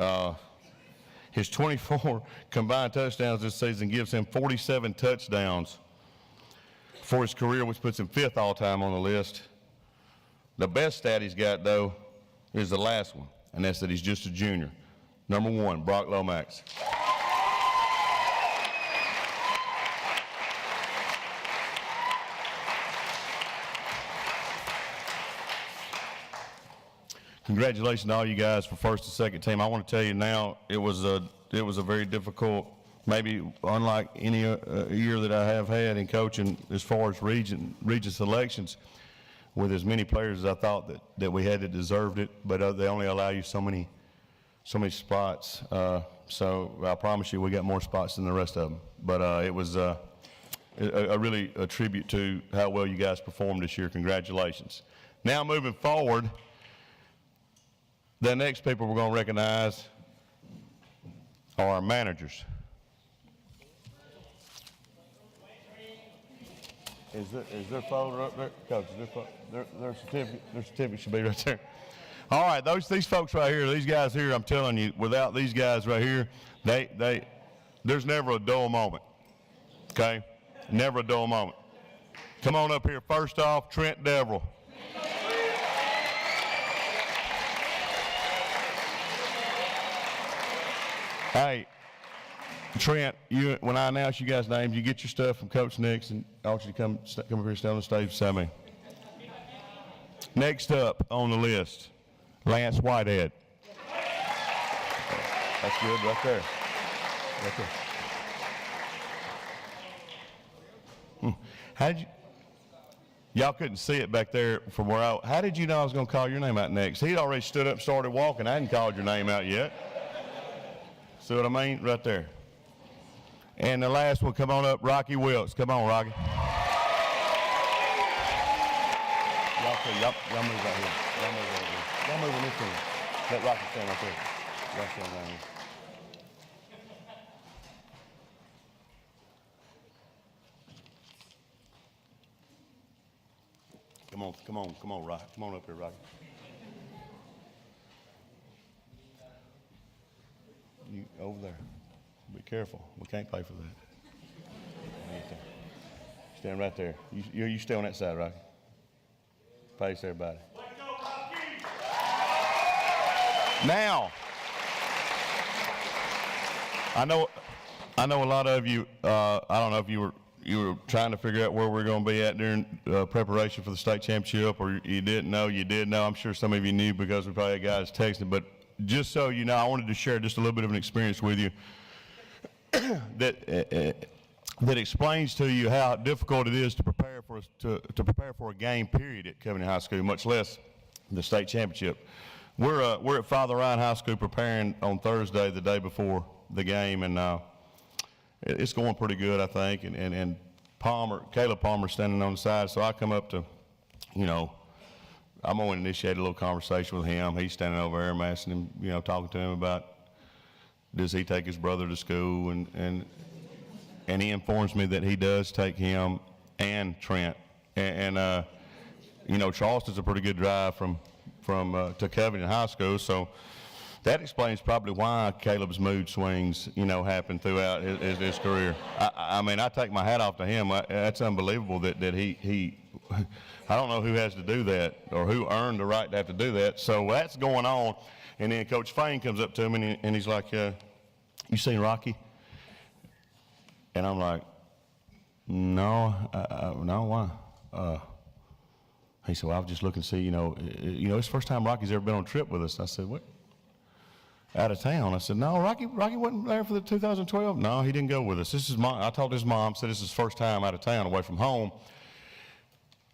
his 24 combined touchdowns this season gives him 47 touchdowns for his career, which puts him 5th all-time on the list. The best stat he's got, though, is the last one, and that's that he's just a junior. Number 1, Brock Lomax. Congratulations to all you guys for first and second team. I want to tell you now, it was a very difficult, maybe unlike any year that I have had in coaching as far as region selections, with as many players as I thought that we had that deserved it, but they only allow you so many spots. So I promise you we got more spots than the rest of them. But it was really a tribute to how well you guys performed this year. Congratulations. Now moving forward, the next people we're going to recognize are our managers. Is their folder up there? Coach, their certificate should be right there. All right, these folks right here, these guys here, I'm telling you, without these guys right here, there's never a dull moment, okay? Never a dull moment. Come on up here. First off, Trent Deverell. Hey, Trent, when I announce you guys' names, you get your stuff from Coach Nix, and I want you to come up here and stand on the stage beside me. Next up on the list, Lance Whitehead. That's good right there. Right there. How did you? Y'all couldn't see it back there from where how did you know I was going to call your name out next? He'd already stood up and started walking. I hadn't called your name out yet. See what I mean? Right there. And the last one, come on up, Rocky Wilkes. Come on, Rocky. Y'all move right here. Y'all move right here. Y'all move in this room. Let Rocky stand right there. Y'all stand right here. Come on, Rocky. Come on up here, Rocky. You over there. Be careful. We can't pay for that. Stand right there. You stay on that side, Rocky. Pace everybody. Now, I know a lot of you. I don't know if you were trying to figure out where we're going to be at during preparation for the state championship, or you didn't know. You did know. I'm sure some of you knew because we probably had guys texting. But just so you know, I wanted to share just a little bit of an experience with you that explains to you how difficult it is to prepare for a game period at Covenant High School, much less the state championship. We're at Father Ryan High School preparing on Thursday, the day before the game, and it's going pretty good, I think. And Caleb Palmer standing on the side, so I come up to, I'm going to initiate a little conversation with him. He's standing over there, I'm asking him, talking to him about, does he take his brother to school, and he informs me that he does take him and Trent, and Charleston's a pretty good drive from to Covenant High School, so that explains probably why Caleb's mood swings, happen throughout his career. I mean, I take my hat off to him. That's unbelievable that he I don't know who has to do that or who earned the right to have to do that. So that's going on. And then Coach Fain comes up to me and he's like, you seen Rocky? And I'm like, no, why? He said, well, I was just looking to see, it's the first time Rocky's ever been on a trip with us. I said, what? Out of town. I said, no, Rocky wasn't there for the 2012. No, he didn't go with us. This is I told his mom, said this is his first time out of town, away from home.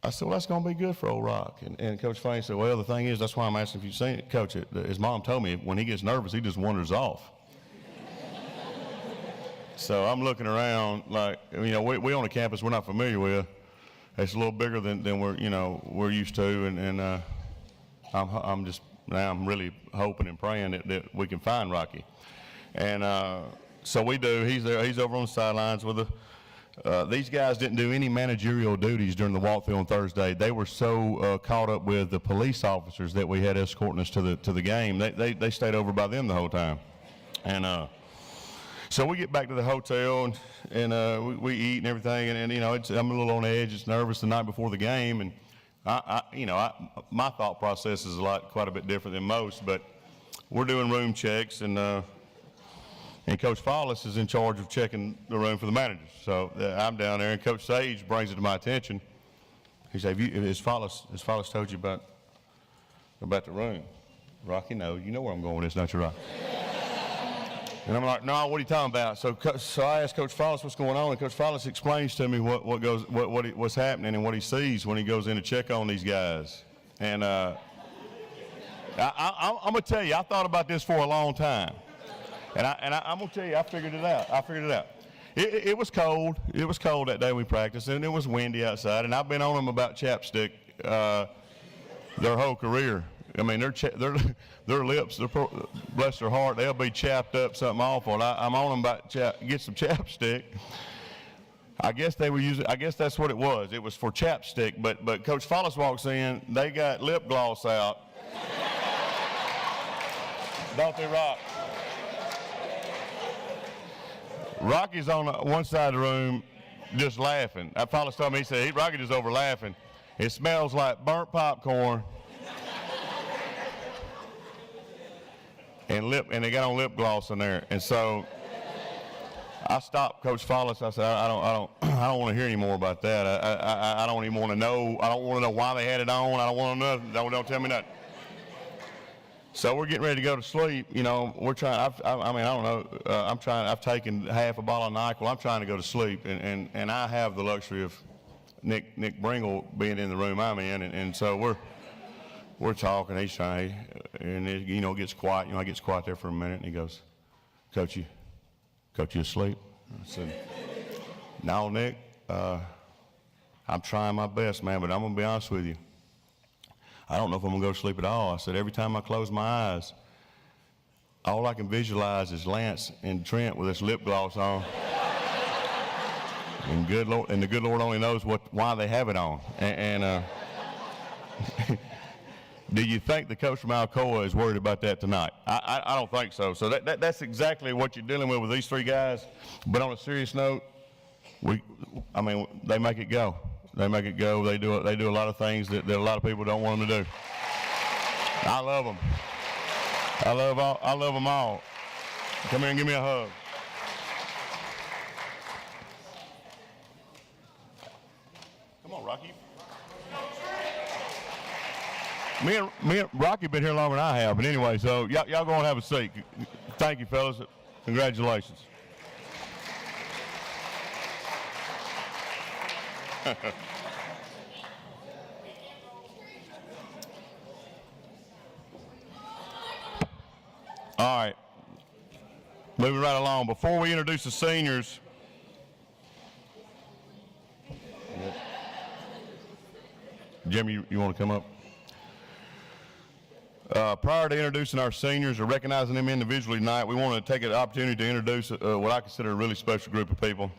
I said, well, that's going to be good for old Rock. And Coach Fain said, well, the thing is, that's why I'm asking if you've seen it. Coach, his mom told me when he gets nervous, he just wanders off. So I'm looking around like, we on a campus we're not familiar with. It's a little bigger than we're used to, and I'm really hoping and praying that we can find Rocky. And so we do. He's there. He's over on the sidelines with these guys didn't do any managerial duties during the walkthrough on Thursday. They were so caught up with the police officers that we had escorting us to the game. They stayed over by them the whole time. And so we get back to the hotel and we eat and everything. And I'm a little on edge. It's nervous the night before the game. And my thought process is quite a bit different than most. But we're doing room checks and Coach Follis is in charge of checking the room for the managers. So I'm down there, and Coach Sage brings it to my attention. He said, has Follis told you about the room? Rocky, no, you know where I'm going with this, don't you, Rocky? And I'm like, no, what are you talking about? So I asked Coach Follis what's going on, and Coach Follis explains to me what's happening and what he sees when he goes in to check on these guys. And I'm going to tell you, I thought about this for a long time. And I'm going to tell you, I figured it out. It was cold. It was cold that day we practiced, and it was windy outside. And I've been on them about chapstick their whole career. I mean, their lips, bless their heart, they'll be chapped up something awful. And I'm on them about get some chapstick. I guess they were using. I guess that's what it was. It was for chapstick. But Coach Follis walks in. They got lip gloss out. Don't they, Rock? Rocky's on one side of the room just laughing. Follis told me, he said, Rocky just over laughing. It smells like burnt popcorn and they got on lip gloss in there. And so I stopped Coach Follis. I said, I don't want to hear any more about that. I don't even want to know. I don't want to know why they had it on. I don't want to know. Don't tell me nothing. So we're getting ready to go to sleep. We're trying. I don't know. I'm trying. I've taken half a bottle of NyQuil. I'm trying to go to sleep, and I have the luxury of Nick Bringle being in the room I'm in, and so we're talking. He's trying, and it, gets quiet. I gets quiet there for a minute, and he goes, Coach, you asleep? I said, no, Nick. I'm trying my best, man, but I'm gonna be honest with you. I don't know if I'm going to go to sleep at all. I said, every time I close my eyes, all I can visualize is Lance and Trent with this lip gloss on. And the good Lord only knows why they have it on. Do you think the coach from Alcoa is worried about that tonight? I don't think so. So that's exactly what you're dealing with these three guys. But on a serious note, they make it go. They make it go. They do a lot of things that a lot of people don't want them to do. I love them. I love them all. Come here and give me a hug. Come on, Rocky. Me and Rocky been here longer than I have. But anyway, so y'all go and have a seat. Thank you, fellas. Congratulations. All right, moving right along. Before we introduce the seniors, Jimmy, you want to come up? Prior to introducing our seniors or recognizing them individually tonight, we want to take an opportunity to introduce what I consider a really special group of people.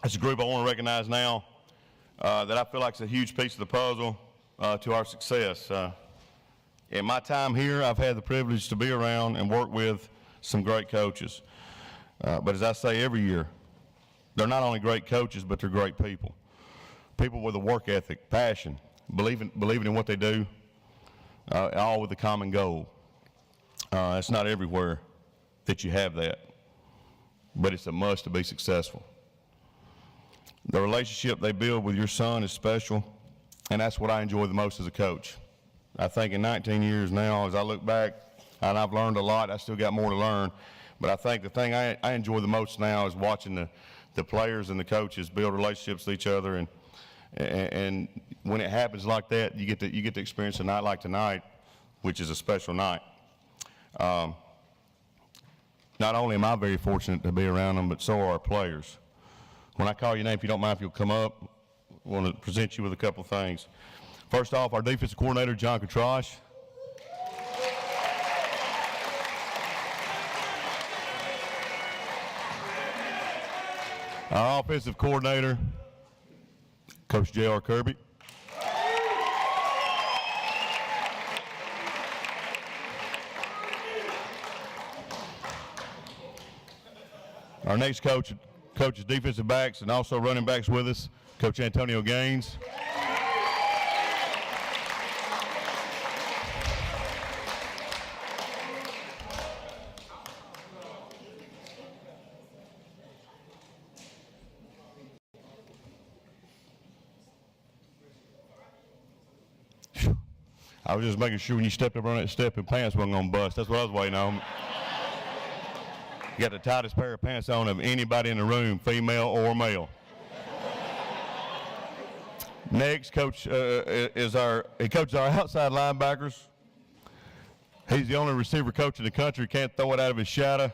It's a group I want to recognize now that I feel like is a huge piece of the puzzle to our success. In my time here, I've had the privilege to be around and work with some great coaches. But as I say every year, they're not only great coaches, but they're great people. People with a work ethic, passion, believing in what they do, all with a common goal. It's not everywhere that you have that, but it's a must to be successful. The relationship they build with your son is special, and that's what I enjoy the most as a coach. I think in 19 years now, as I look back, and I've learned a lot, I still got more to learn, but I think the thing I enjoy the most now is watching the players and the coaches build relationships with each other, and when it happens like that, you get to experience a night like tonight, which is a special night. not only am I very fortunate to be around them, but so are our players. When I call your name, if you don't mind if you'll come up, I want to present you with a couple of things. First off, our defensive coordinator, John Katrosh. Our offensive coordinator, Coach J.R. Kirby. Our next coach coaches defensive backs and also running backs with us, Coach Antonio Gaines. I was just making sure when you stepped up on that step, your pants wasn't going to bust. That's what I was waiting on. You got the tightest pair of pants on of anybody in the room, female or male. Next, coach he coaches our outside linebackers. He's the only receiver coach in the country, can't throw it out of his shadow.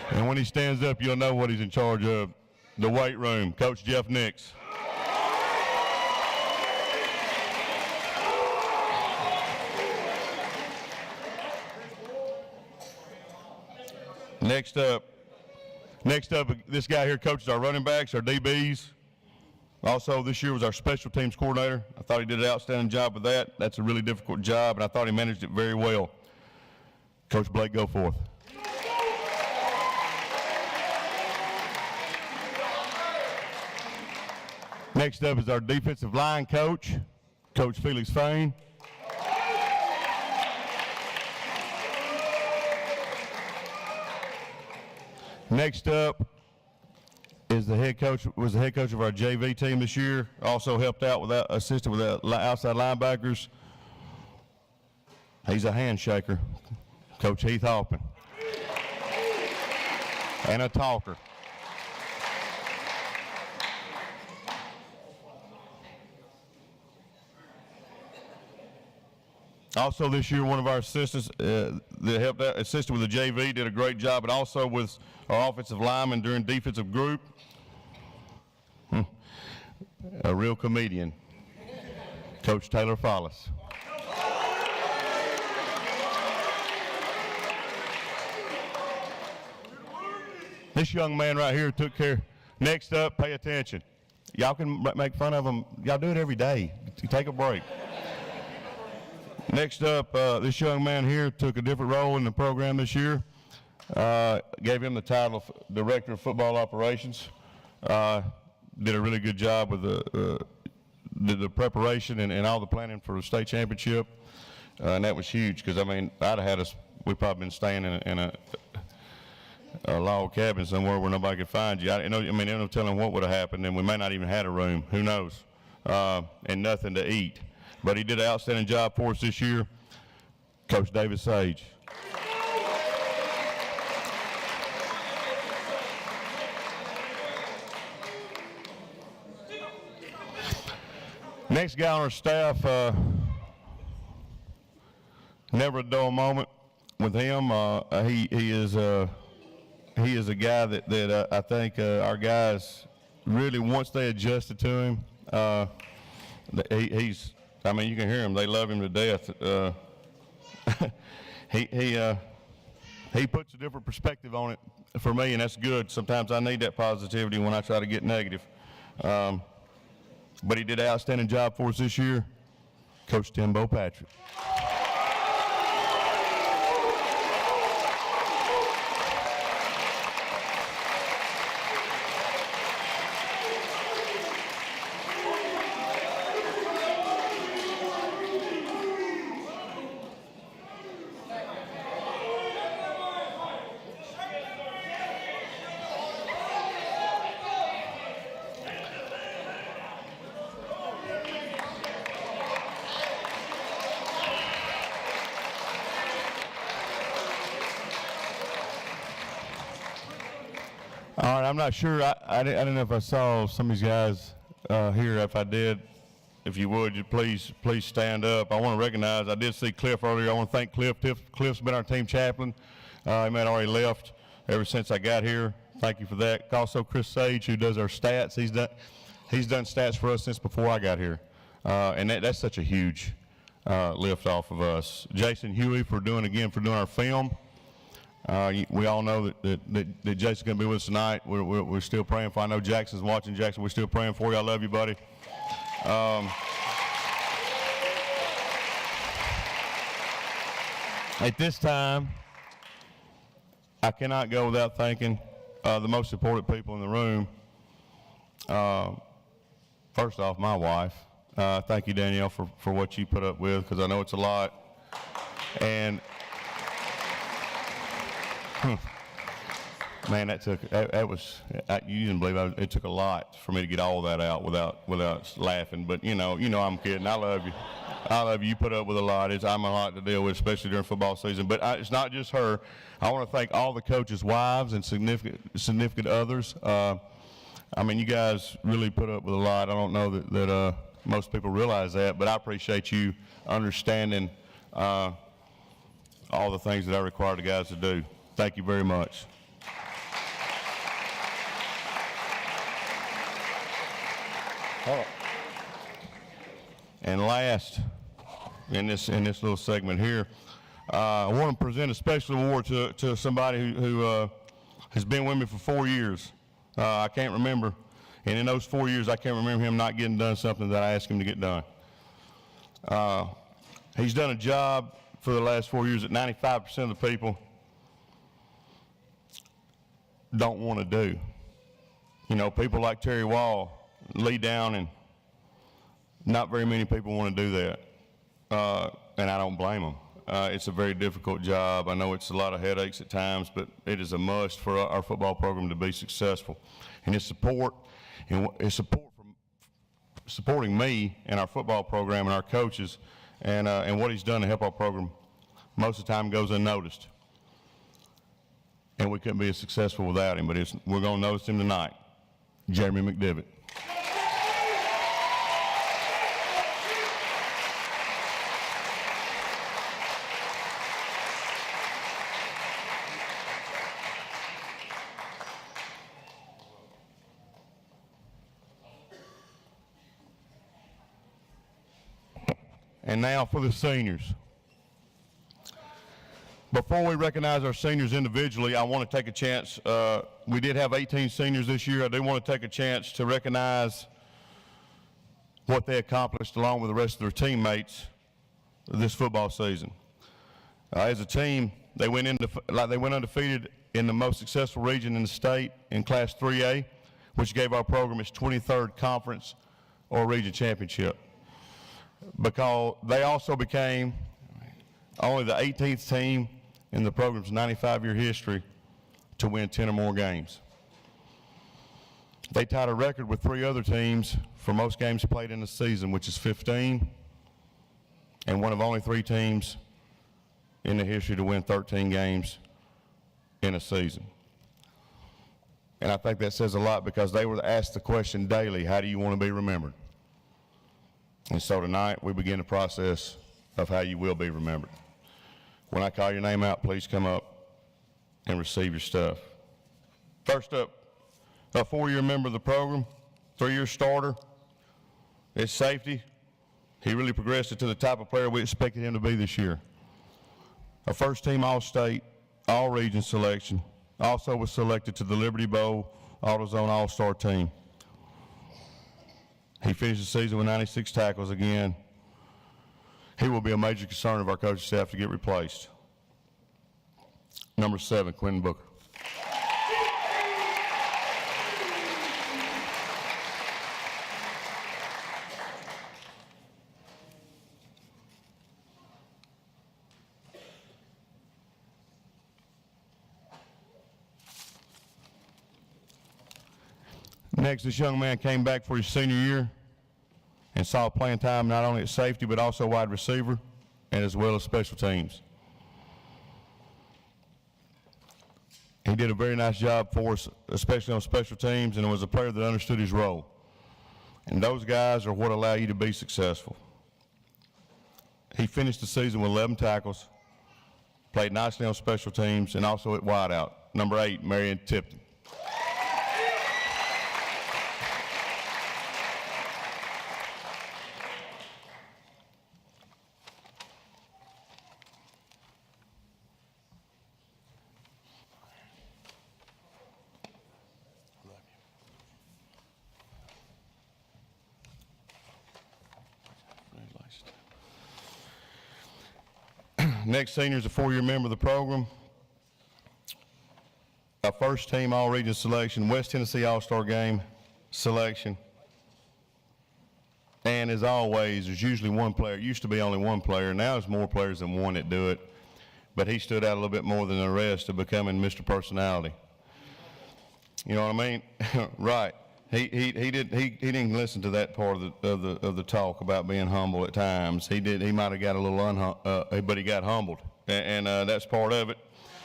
And when he stands up, you'll know what he's in charge of. The weight room, Coach Jeff Nix. Next up, this guy here coaches our running backs, our DBs. Also, this year was our special teams coordinator. I thought he did an outstanding job with that. That's a really difficult job, and I thought he managed it very well. Coach Blake Goforth. Next up is our defensive line coach, Coach Felix Fain. Next up is the head coach of our JV team this year. Also helped out with assisted with outside linebackers. He's a handshaker, Coach Heath Halpin, and a talker. Also this year, one of our assistants that helped out, assisted with the JV, did a great job, and also with our offensive lineman during defensive group. A real comedian, Coach Taylor Follis. This young man right here took care. Next up, pay attention. Y'all can make fun of him. Y'all do it every day. Take a break. Next up, this young man here took a different role in the program this year. Gave him the title of Director of Football Operations. Did a really good job with the preparation and all the planning for the state championship. And that was huge because, I mean, I'd have had us, we'd probably been staying in a log cabin somewhere where nobody could find you. There's no telling what would have happened, and we may not even had a room. Who knows? And nothing to eat. But he did an outstanding job for us this year. Coach David Sage. Next guy on our staff, never a dull moment with him. He is a guy that I think our guys really, once they adjusted to him, he's. I mean, you can hear him. They love him to death. He puts a different perspective on it for me, and that's good. Sometimes I need that positivity when I try to get negative. But he did an outstanding job for us this year, Coach Timbo Patrick. All right, I'm not sure. I didn't know if I saw some of these guys here. If I did, if you would, you please stand up. I want to recognize, I did see Cliff earlier. I want to thank Cliff. Cliff's been our team chaplain. He may have already left ever since I got here. Thank you for that. Also, Chris Sage, who does our stats. He's done stats for us since before I got here, and that's such a huge lift off of us. Jason Huey for doing our film. We all know that Jason's going to be with us tonight. We're still praying for. I know Jackson's watching. Jackson, we're still praying for you. I love you, buddy. At this time, I cannot go without thanking the most important people in the room. First off, my wife. Thank you, Danielle, for what you put up with, because I know it's a lot. And man, you didn't believe it took a lot for me to get all that out without laughing. But you know I'm kidding. I love you. I love you. You put up with a lot. I'm a lot to deal with, especially during football season. But it's not just her. I want to thank all the coaches' wives and significant others. I mean, you guys really put up with a lot. I don't know that most people realize that, but I appreciate you understanding all the things that I require the guys to do. Thank you very much. And last, in this little segment here, I want to present a special award to somebody who has been with me for 4 years. I can't remember, and in those 4 years, I can't remember him not getting done something that I asked him to get done. He's done a job for the last 4 years that 95% of the people don't want to do. You know, people like Terry Wall, Lee Downing, not very many people want to do that, and I don't blame them. It's a very difficult job. I know it's a lot of headaches at times, but it is a must for our football program to be successful. And his support, from supporting me and our football program and our coaches, and what he's done to help our program, most of the time goes unnoticed. And we couldn't be as successful without him, but we're going to notice him tonight. Jeremy McDivitt. And now for the seniors. Before we recognize our seniors individually, I want to take a chance. We did have 18 seniors this year. I do want to take a chance to recognize what they accomplished along with the rest of their teammates this football season. As a team, they went undefeated in the most successful region in the state in Class 3A, which gave our program its 23rd conference or region championship. Because they also became only the 18th team in the program's 95-year history to win 10 or more games. They tied a record with 3 other teams for most games played in the season, which is 15, and one of only 3 teams in the history to win 13 games in a season. And I think that says a lot, because they were asked the question daily, how do you want to be remembered? And so tonight we begin the process of how you will be remembered. When I call your name out, please come up and receive your stuff. First up, a 4-year member of the program, 3-year starter. It's safety. He really progressed into the type of player we expected him to be this year. A first-team All-State, All-Region selection. Also was selected to the Liberty Bowl AutoZone All-Star team. He finished the season with 96 tackles again. He will be a major concern of our coaching staff to get replaced. Number 7, Quentin Booker. Next, this young man came back for his senior year and saw playing time not only at safety but also wide receiver and as well as special teams. He did a very nice job for us, especially on special teams, and was a player that understood his role. And those guys are what allow you to be successful. He finished the season with 11 tackles, played nicely on special teams, and also at wideout. Number 8, Marion Tipton. Next senior is a 4-year member of the program. A first team all-region selection, West Tennessee All-Star Game selection. And as always, there's usually one player. It used to be only one player. Now there's more players than one that do it. But he stood out a little bit more than the rest of becoming Mr. Personality. You know what I mean? Right. He didn't listen to that part of the talk about being humble at times. He might have got a little but he got humbled, and that's part of it,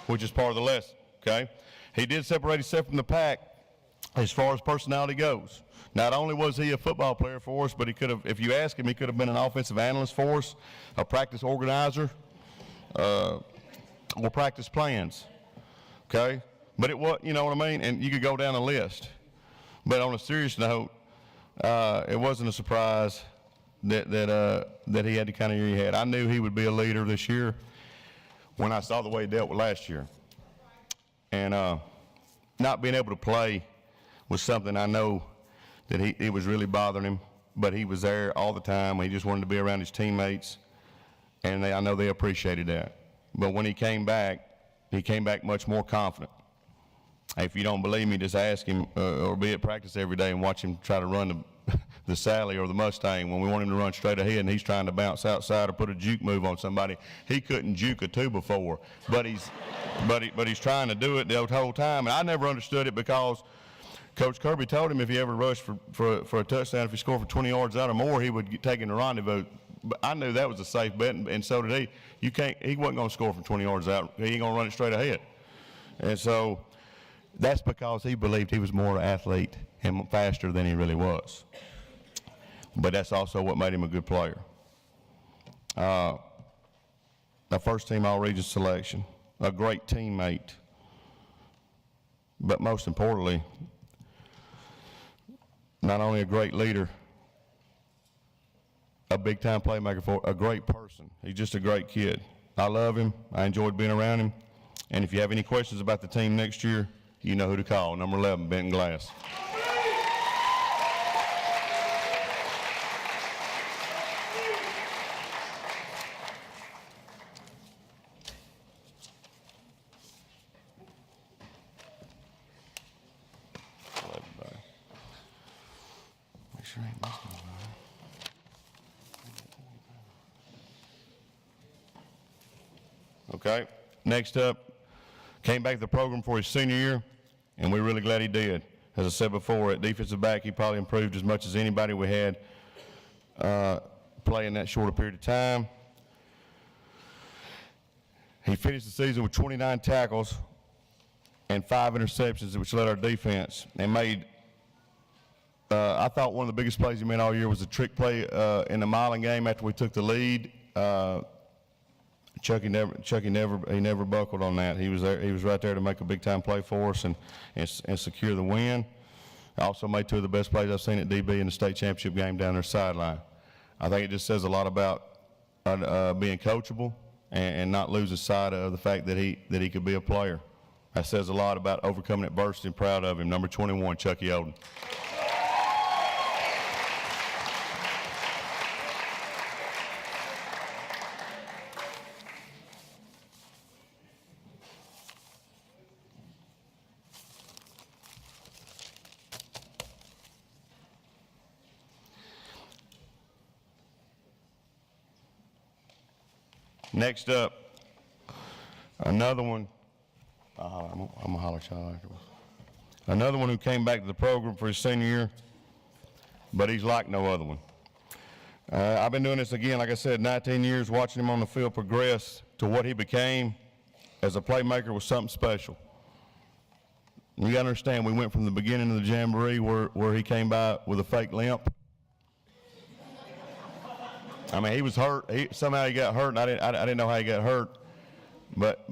which is part of the lesson. Okay, he did separate himself from the pack as far as personality goes. Not only was he a football player for us, but he could have, if you ask him, he could have been an offensive analyst for us, a practice organizer, or practice plans. Okay, but it was, you know what I mean, and you could go down the list. But on a serious note, it wasn't a surprise that he had the kind of year he had. I knew he would be a leader this year when I saw the way he dealt with last year. And not being able to play was something I know that it was really bothering him, but he was there all the time. He just wanted to be around his teammates, and I know they appreciated that. But when he came back much more confident. If you don't believe me, just ask him or be at practice every day and watch him try to run the Sally or the Mustang when we want him to run straight ahead and he's trying to bounce outside or put a juke move on somebody. He couldn't juke a 2 before, but he's trying to do it the whole time. And I never understood it because Coach Kirby told him if he ever rushed for a touchdown, if he scored for 20 yards out or more, he would take in the rendezvous. But I knew that was a safe bet, and so did he. He wasn't going to score from 20 yards out. He ain't going to run it straight ahead. And so that's because he believed he was more an athlete and faster than he really was. But that's also what made him a good player. A first team all-region selection, a great teammate, but most importantly, not only a great leader, a big-time playmaker, for a great person. He's just a great kid. I love him. I enjoyed being around him. And if you have any questions about the team next year, you know who to call. Number 11, Benton Glass. Okay, next up, came back to the program for his senior year, and we're really glad he did. As I said before, at defensive back, he probably improved as much as anybody we had play in that shorter period of time. He finished the season with 29 tackles and 5 interceptions, which led our defense, and made, I thought one of the biggest plays he made all year was a trick play in the Milan game after we took the lead. Chucky never buckled on that. He was there. He was right there to make a big time play for us and secure the win. Also made 2 of the best plays I've seen at DB in the state championship game down their sideline. I think it just says a lot about being coachable and not losing sight of the fact that he could be a player. That says a lot about overcoming adversity. And proud of him. Number 21, Chucky Oden. Next up, another one. I'm gonna holler at y'all afterwards. Another one who came back to the program for his senior year, but he's like no other one. I've been doing this again, like I said, 19 years, watching him on the field progress to what he became as a playmaker was something special. You gotta understand, we went from the beginning of the jamboree where he came by with a fake limp. I mean, he was hurt. Somehow he got hurt, and I didn't know how he got hurt. but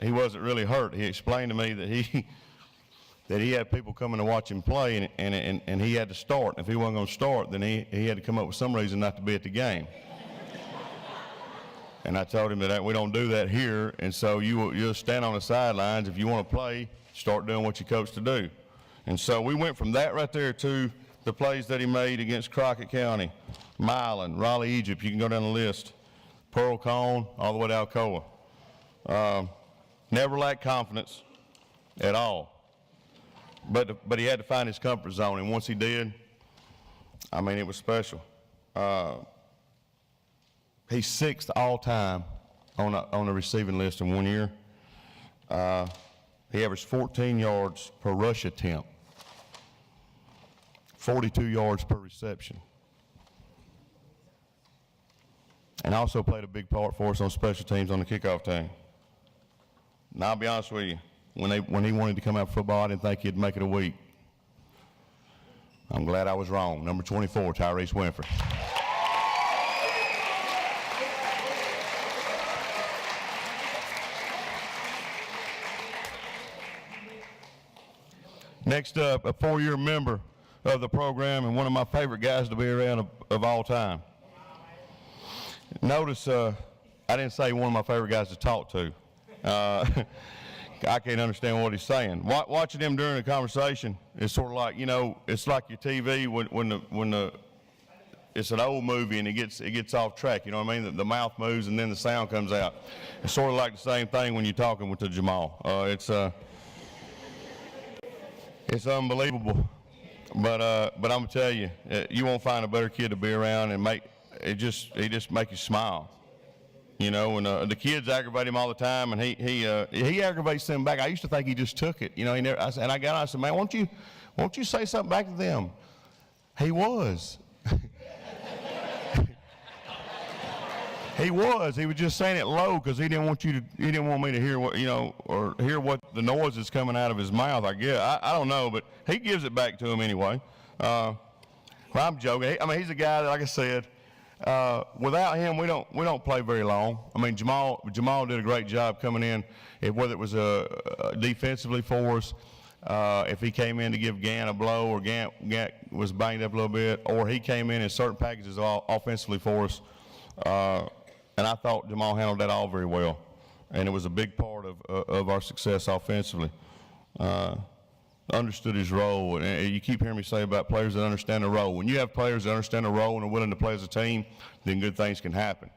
he wasn't really hurt. He explained to me that he had people coming to watch him play, and he had to start. If he wasn't going to start, then he had to come up with some reason not to be at the game. And I told him that we don't do that here, and so you'll stand on the sidelines. If you want to play, start doing what you're coached to do. And so we went from that right there to the plays that he made against Crockett County, Milan, Raleigh, Egypt. You can go down the list. Pearl Cone, all the way to Alcoa. Never lacked confidence at all. But he had to find his comfort zone, and once he did, I mean, it was special. He's 6th all time on the receiving list in 1 year. He averaged 14 yards per rush attempt, 42 yards per reception. And also played a big part for us on special teams on the kickoff team. Now, I'll be honest with you, when he wanted to come out for football, I didn't think he'd make it a week. I'm glad I was wrong. Number 24, Tyrese Winfrey. Next up, a 4-year member of the program and one of my favorite guys to be around of all time. Notice I didn't say one of my favorite guys to talk to. I can't understand what he's saying. Watching him during a conversation is sort of like, you know, it's like your TV when it's an old movie and it gets off track. You know what I mean? The mouth moves and then the sound comes out. It's sort of like the same thing when you're talking with Jamal. It's unbelievable, but I'm gonna tell you, you won't find a better kid to be around and he just make you smile, you know. And the kids aggravate him all the time, and he aggravates them back. I used to think he just took it, you know. I said, man, won't you say something back to them? He was. He was just saying it low because he didn't want me to hear what, you know, or hear what the noise is coming out of his mouth. I guess I don't know, but he gives it back to him anyway. Well, I'm joking. I mean, he's a guy that, like I said, without him we don't play very long. I mean, Jamal did a great job coming in, whether it was defensively for us, if he came in to give Gant a blow, or Gant was banged up a little bit, or he came in certain packages offensively for us. And I thought Jamal handled that all very well, and it was a big part of our success offensively. Understood his role, and you keep hearing me say about players that understand the role. When you have players that understand the role and are willing to play as a team, then good things can happen.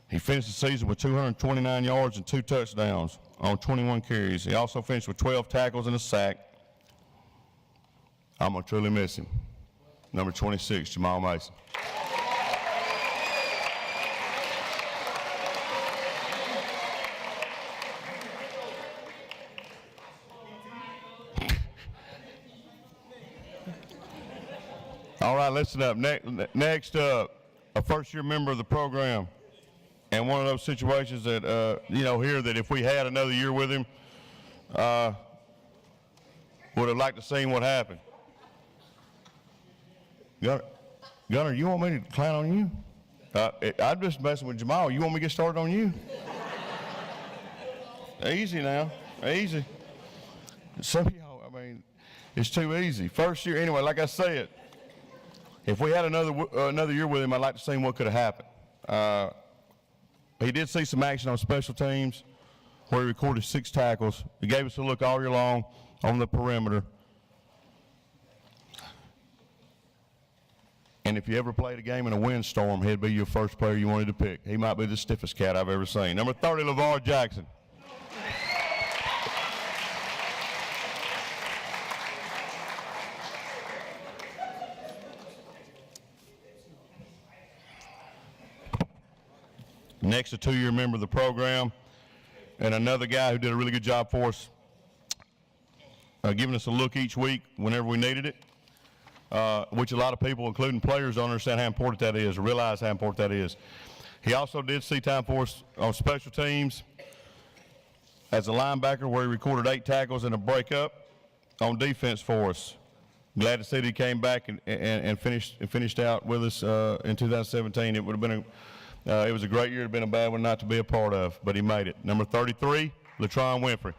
He finished the season with 229 yards and 2 touchdowns on 21 carries. He also finished with 12 tackles and a sack. I'm going to truly miss him. Number 26, Jamal Mason. All right, listen up. Next up, a first-year member of the program, and one of those situations that, you know, here that if we had another year with him, would have liked to see what happened. Gunner, you want me to clown on you? I'm just messing with Jamal. You want me to get started on you? Easy now, easy. Some of y'all, I mean, it's too easy. First year, anyway, like I said, if we had another year with him, I'd like to see what could have happened. He did see some action on special teams where he recorded 6 tackles. He gave us a look all year long on the perimeter. And if you ever played a game in a windstorm, he'd be your first player you wanted to pick. He might be the stiffest cat I've ever seen. Number 30, LeVar Jackson. Next, a 2-year member of the program, and another guy who did a really good job for us, giving us a look each week whenever we needed it, which a lot of people, including players, don't understand how important that is, or realize how important that is. He also did see time for us on special teams as a linebacker, where he recorded 8 tackles and a breakup on defense for us. Glad to see that he came back and finished out with us in 2017. It would have been It was a great year. It had been a bad one not to be a part of, but he made it. Number 33, LaTron Winfrey.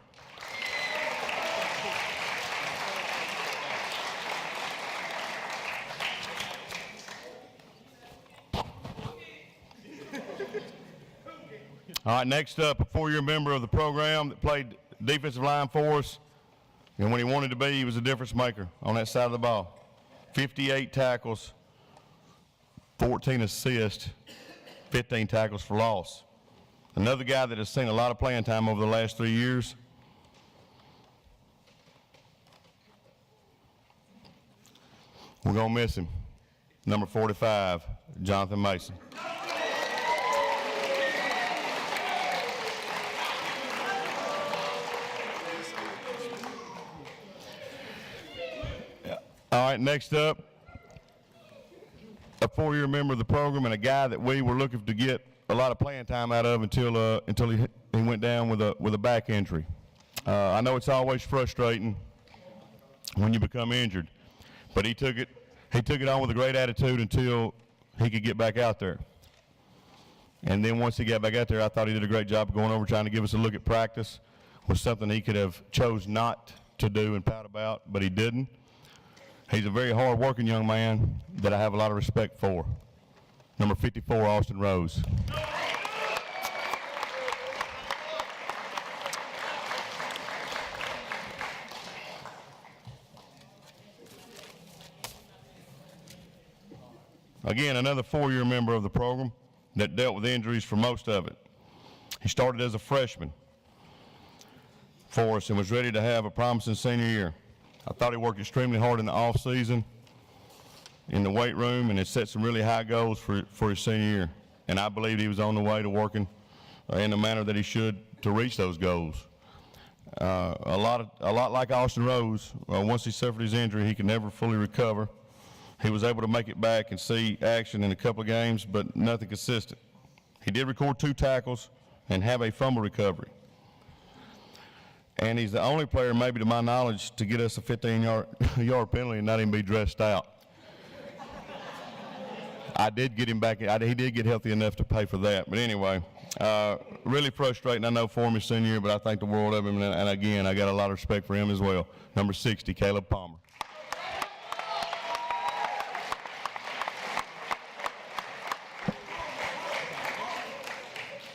All right, next up, a 4-year member of the program that played defensive line for us. And when he wanted to be, he was a difference maker on that side of the ball. 58 tackles, 14 assists, 15 tackles for loss. Another guy that has seen a lot of playing time over the last 3 years. We're going to miss him. Number 45, Jonathan Mason. All right, next up, a 4-year member of the program and a guy that we were looking to get a lot of playing time out of until he went down with a back injury. I know it's always frustrating when you become injured, but he took it on with a great attitude until he could get back out there. And then once he got back out there, I thought he did a great job of going over trying to give us a look at practice. Was something he could have chose not to do and pout about, but he didn't. He's a very hard-working young man that I have a lot of respect for. Number 54, Austin Rose. Again, another 4-year member of the program that dealt with injuries for most of it. He started as a freshman for us and was ready to have a promising senior year. I thought he worked extremely hard in the off season in the weight room and had set some really high goals for his senior year. And I believed he was on the way to working in the manner that he should to reach those goals. A lot like Austin Rose, once he suffered his injury, he could never fully recover. He was able to make it back and see action in a couple of games, but nothing consistent. He did record 2 tackles and have a fumble recovery. And he's the only player, maybe to my knowledge, to get us a 15-yard penalty and not even be dressed out. I did get him back. He did get healthy enough to pay for that. But anyway, really frustrating, I know, for him his senior year, but I think the world of him. And again, I got a lot of respect for him as well. Number 60, Caleb Palmer.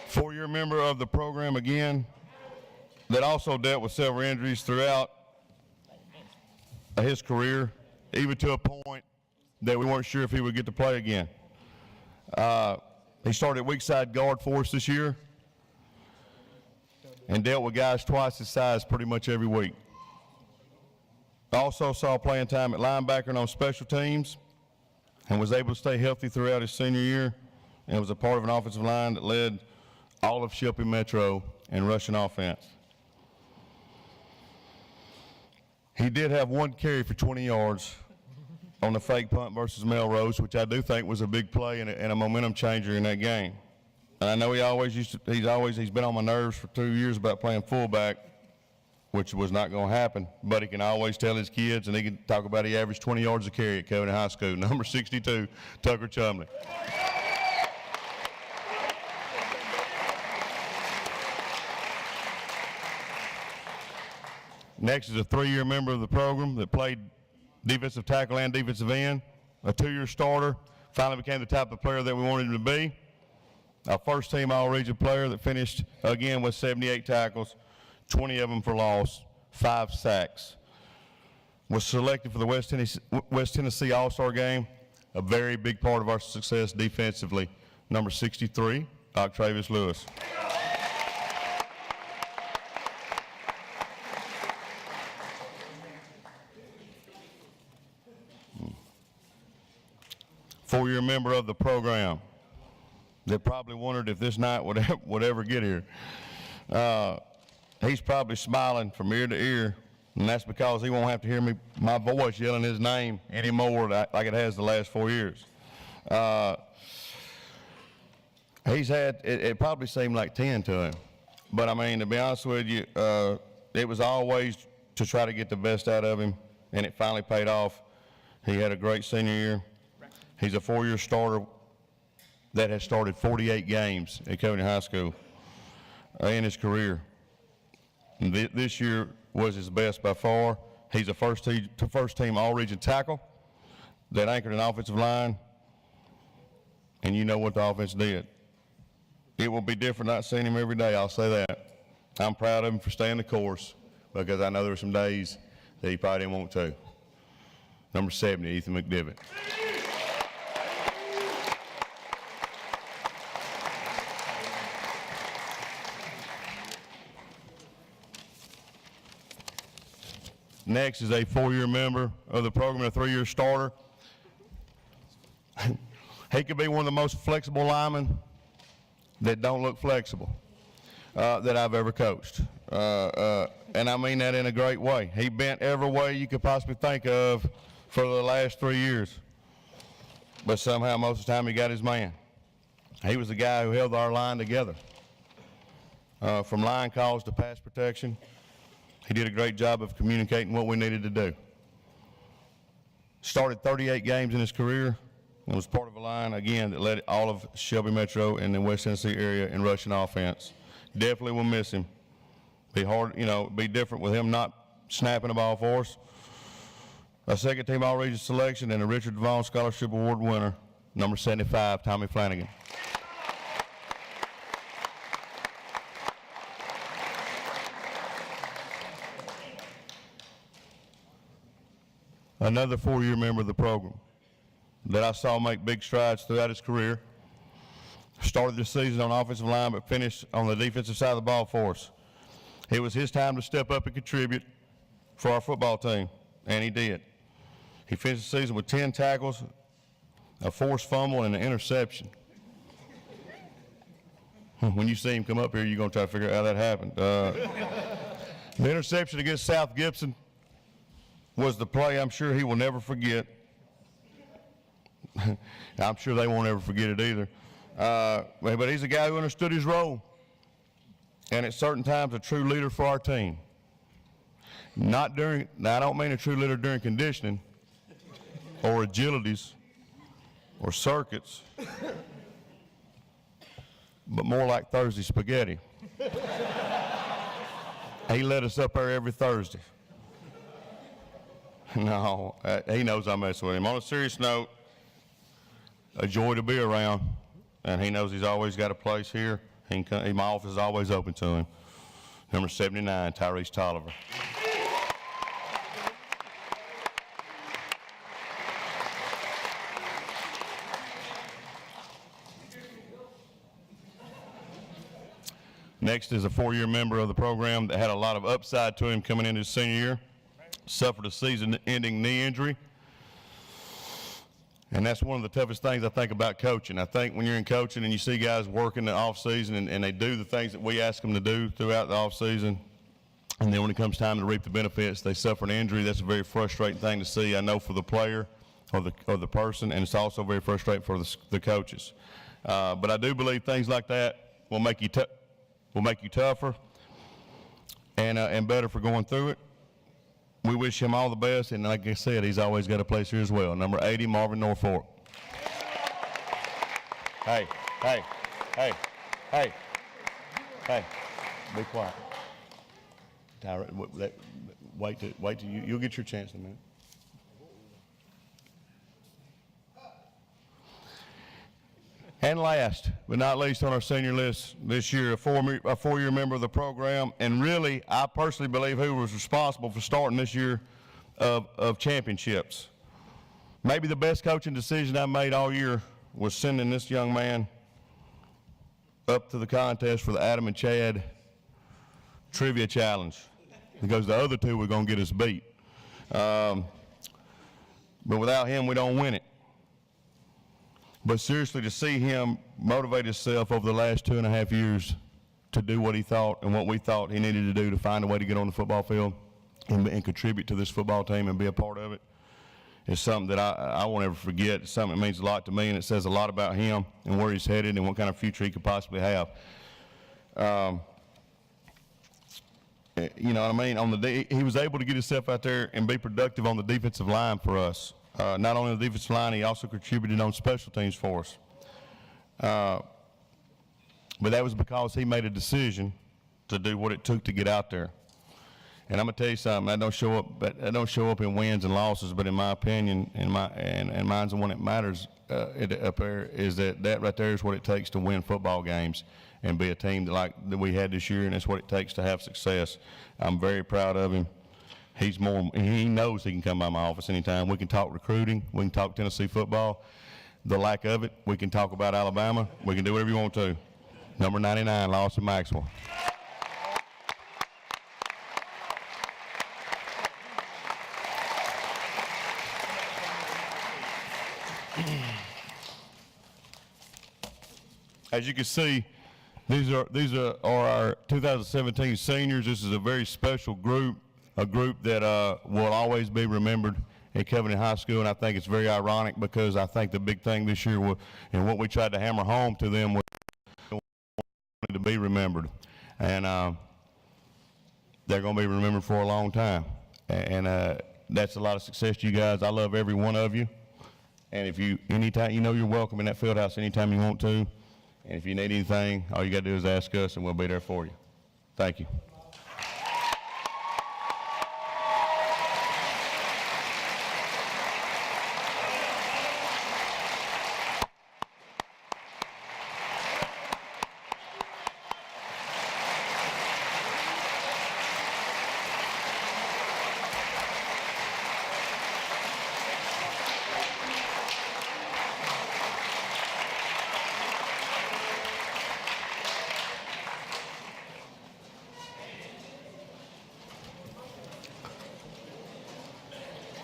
Four-year member of the program again, that also dealt with several injuries throughout his career, even to a point that we weren't sure if he would get to play again. He started at weak side guard for us this year and dealt with guys twice his size pretty much every week. Also saw playing time at linebacker and on special teams and was able to stay healthy throughout his senior year and was a part of an offensive line that led all of Shilpy Metro in rushing offense. He did have 1 carry for 20 yards on the fake punt versus Melrose, which I do think was a big play and a momentum changer in that game. And I know he's been on my nerves for 2 years about playing fullback, which was not going to happen. But he can always tell his kids, and he can talk about he averaged 20 yards a carry at Covenant High School. Number 62, Tucker Chumley. Next is a 3-year member of the program that played defensive tackle and defensive end, a 2-year starter, finally became the type of player that we wanted him to be. Our first team all-region player that finished again with 78 tackles, 20 of them for loss, 5 sacks. Was selected for the West Tennessee All-Star game, a very big part of our success defensively. Number 63, Octavius Lewis. Four-year member of the program that probably wondered if this night would ever get here. He's probably smiling from ear to ear, and that's because he won't have to hear my voice yelling his name anymore like it has the last 4 years. He's had, it probably seemed like 10 to him, but I mean, to be honest with you, it was always to try to get the best out of him, and it finally paid off. He had a great senior year. He's a 4-year starter that has started 48 games at Covington High School in his career. And this year was his best by far. He's a first team all-region tackle that anchored an offensive line, and you know what the offense did. It will be different not seeing him every day, I'll say that. I'm proud of him for staying the course because I know there were some days that he probably didn't want to. Number 70, Ethan McDivitt. Next is a 4-year member of the program, a 3-year starter. He could be one of the most flexible linemen that don't look flexible that I've ever coached. And I mean that in a great way. He bent every way you could possibly think of for the last 3 years. But somehow most of the time he got his man. He was the guy who held our line together. From line calls to pass protection, he did a great job of communicating what we needed to do. Started 38 games in his career and was part of a line, again, that led all of Shelby Metro and the West Tennessee area in rushing offense. Definitely will miss him. Be hard, be different with him not snapping the ball for us. A second-team all-region selection and a Richard Devon Scholarship Award winner, number 75, Tommy Flanagan. Another 4-year member of the program that I saw make big strides throughout his career. Started the season on offensive line, but finished on the defensive side of the ball for us. It was his time to step up and contribute for our football team, and he did. He finished the season with 10 tackles, a forced fumble, and an interception. When you see him come up here, you're going to try to figure out how that happened. The interception against South Gibson was the play I'm sure he will never forget. I'm sure they won't ever forget it either. But he's a guy who understood his role, and at certain times a true leader for our team. Now I don't mean a true leader during conditioning or agilities or circuits, but more like Thursday spaghetti. He led us up there every Thursday. No, he knows I mess with him. On a serious note, a joy to be around, and he knows he's always got a place here. My office is always open to him. Number 79, Tyrese Tolliver. Next is a 4-year member of the program that had a lot of upside to him coming into his senior year. Suffered a season-ending knee injury. And that's one of the toughest things I think about coaching. I think when you're in coaching and you see guys working the off-season and they do the things that we ask them to do throughout the off-season, and then when it comes time to reap the benefits, they suffer an injury. That's a very frustrating thing to see, I know, for the player or the person, and it's also very frustrating for the coaches. But I do believe things like that will make you tougher and better for going through it. We wish him all the best, and like I said, he's always got a place here as well. Number 80, Marvin Norfolk. Hey, be quiet. Tyra, wait till you'll get your chance in a minute. And last but not least on our senior list this year, a 4-year member of the program, and really, I personally believe who was responsible for starting this year of championships. Maybe the best coaching decision I made all year was sending this young man up to the contest for the Adam and Chad Trivia Challenge, because the other two were going to get us beat. But without him, we don't win it. But seriously, to see him motivate himself over the last 2.5 years to do what he thought and what we thought he needed to do to find a way to get on the football field and contribute to this football team and be a part of it is something that I won't ever forget. It's something that means a lot to me, and it says a lot about him and where he's headed and what kind of future he could possibly have. You know what I mean? He was able to get himself out there and be productive on the defensive line for us. Not only on the defensive line, he also contributed on special teams for us. but that was because he made a decision to do what it took to get out there. And I'm gonna tell you something. That don't show up in wins and losses. But in my opinion, and mine's the one that matters up there, is that right there is what it takes to win football games and be a team that we had this year, and that's what it takes to have success. I'm very proud of him. He knows he can come by my office anytime. We can talk recruiting. We can talk Tennessee football. The lack of it. We can talk about Alabama. We can do whatever you want to. Number 99, Lawson Maxwell. As you can see, these are our 2017 seniors. This is a very special group, a group that will always be remembered at Covenant High School, and I think it's very ironic because I think the big thing this year and what we tried to hammer home to them was to be remembered, and they're going to be remembered for a long time, and that's a lot of success to you guys. I love every one of you, and anytime, you're welcome in that field house anytime you want to. And if you need anything, all you got to do is ask us, and we'll be there for you. Thank you.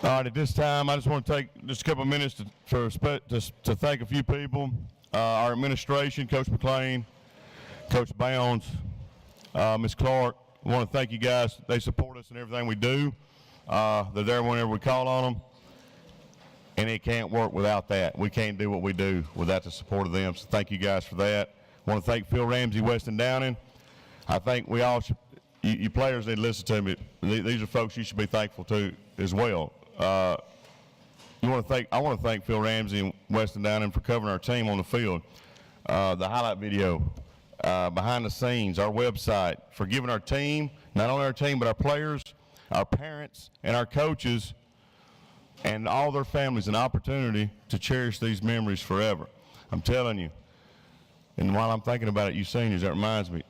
All right, at this time, I just want to take just a couple of minutes to thank a few people. Our administration, Coach McLean, Coach Bounds, Ms. Clark. I want to thank you guys. They support us in everything we do. They're there whenever we call on them. And it can't work without that. We can't do what we do without the support of them. So thank you guys for that. I want to thank Phil Ramsey, Weston Downing. I think we all should, you players need to listen to me. These are folks you should be thankful to as well. I want to thank Phil Ramsey and Weston Downing for covering our team on the field. The highlight video, behind the scenes, our website, for giving our team, not only our team, but our players, our parents, and our coaches, and all their families an opportunity to cherish these memories forever. I'm telling you. And while I'm thinking about it, you seniors, that reminds me,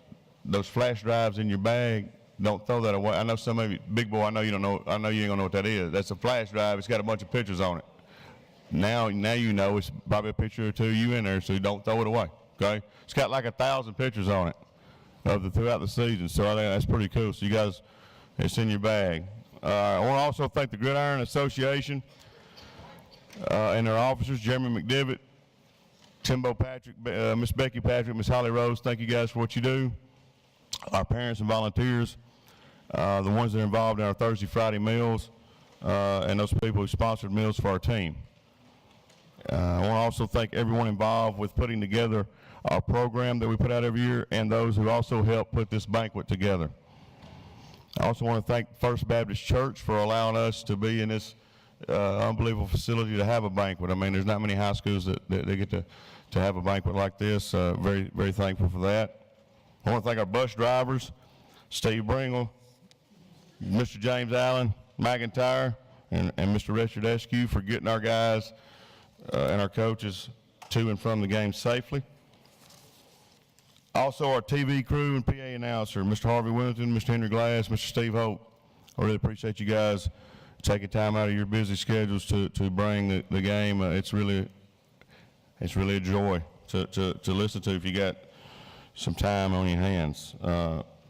those flash drives in your bag, don't throw that away. I know some of you, big boy, I know you don't know, I know you ain't gonna know what that is. That's a flash drive. It's got a bunch of pictures on it. Now you know it's probably a picture or two of you in there, so don't throw it away, okay? It's got like 1,000 pictures on it throughout the season, so I think that's pretty cool. So you guys, it's in your bag. I want to also thank the Gridiron Association and their officers, Jeremy McDivitt, Timbo Patrick, Miss Becky Patrick, Miss Holly Rose. Thank you guys for what you do. Our parents and volunteers, the ones that are involved in our Thursday, Friday meals, and those people who sponsored meals for our team. I want to also thank everyone involved with putting together our program that we put out every year, and those who also helped put this banquet together. I also want to thank First Baptist Church for allowing us to be in this unbelievable facility to have a banquet. I mean, there's not many high schools that get to have a banquet like this. Very, very thankful for that. I want to thank our bus drivers, Steve Bringle, Mr. James Allen, McIntyre, and Mr. Richard Eskew for getting our guys and our coaches to and from the game safely. Also, our TV crew and PA announcer, Mr. Harvey Winston, Mr. Henry Glass, Mr. Steve Hope. I really appreciate you guys taking time out of your busy schedules to bring the game. It's really a joy to listen to if you got some time on your hands.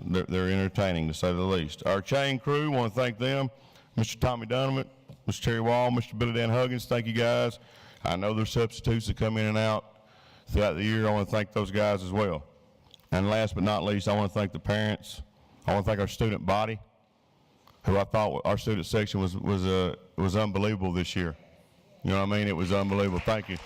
They're entertaining, to say the least. Our chain crew, want to thank them, Mr. Tommy Donovan, Mr. Terry Wall, Mr. Billy Dan Huggins. Thank you guys. I know there's substitutes that come in and out throughout the year. I want to thank those guys as well. And last but not least, I want to thank the parents. I want to thank our student body, who I thought our student section was unbelievable this year. You know what I mean? It was unbelievable. Thank you.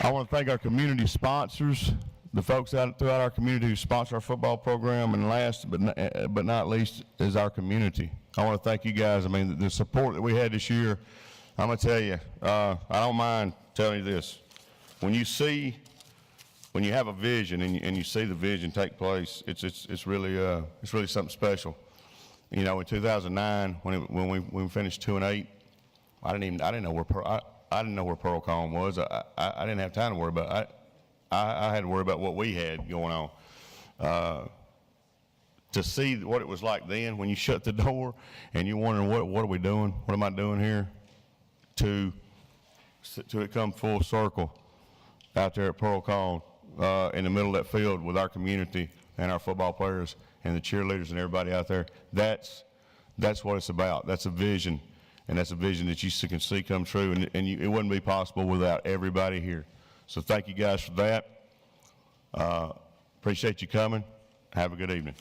I want to thank our community sponsors, the folks out throughout our community who sponsor our football program, and last but not least is our community. I want to thank you guys. I mean, the support that we had this year, I'm gonna tell you, I don't mind telling you this. When you have a vision and you see the vision take place, it's really something special. You know, in 2009, when we finished 2-8, I didn't know where Pearl Column was. I didn't have time to worry about it. I had to worry about what we had going on. To see what it was like then, when you shut the door and you're wondering what are we doing? What am I doing here? To it come full circle out there at Pearl Column in the middle of that field with our community and our football players and the cheerleaders and everybody out there. That's what it's about. That's a vision, and that's a vision that you can see come true, and it wouldn't be possible without everybody here. So thank you guys for that. Appreciate you coming. Have a good evening.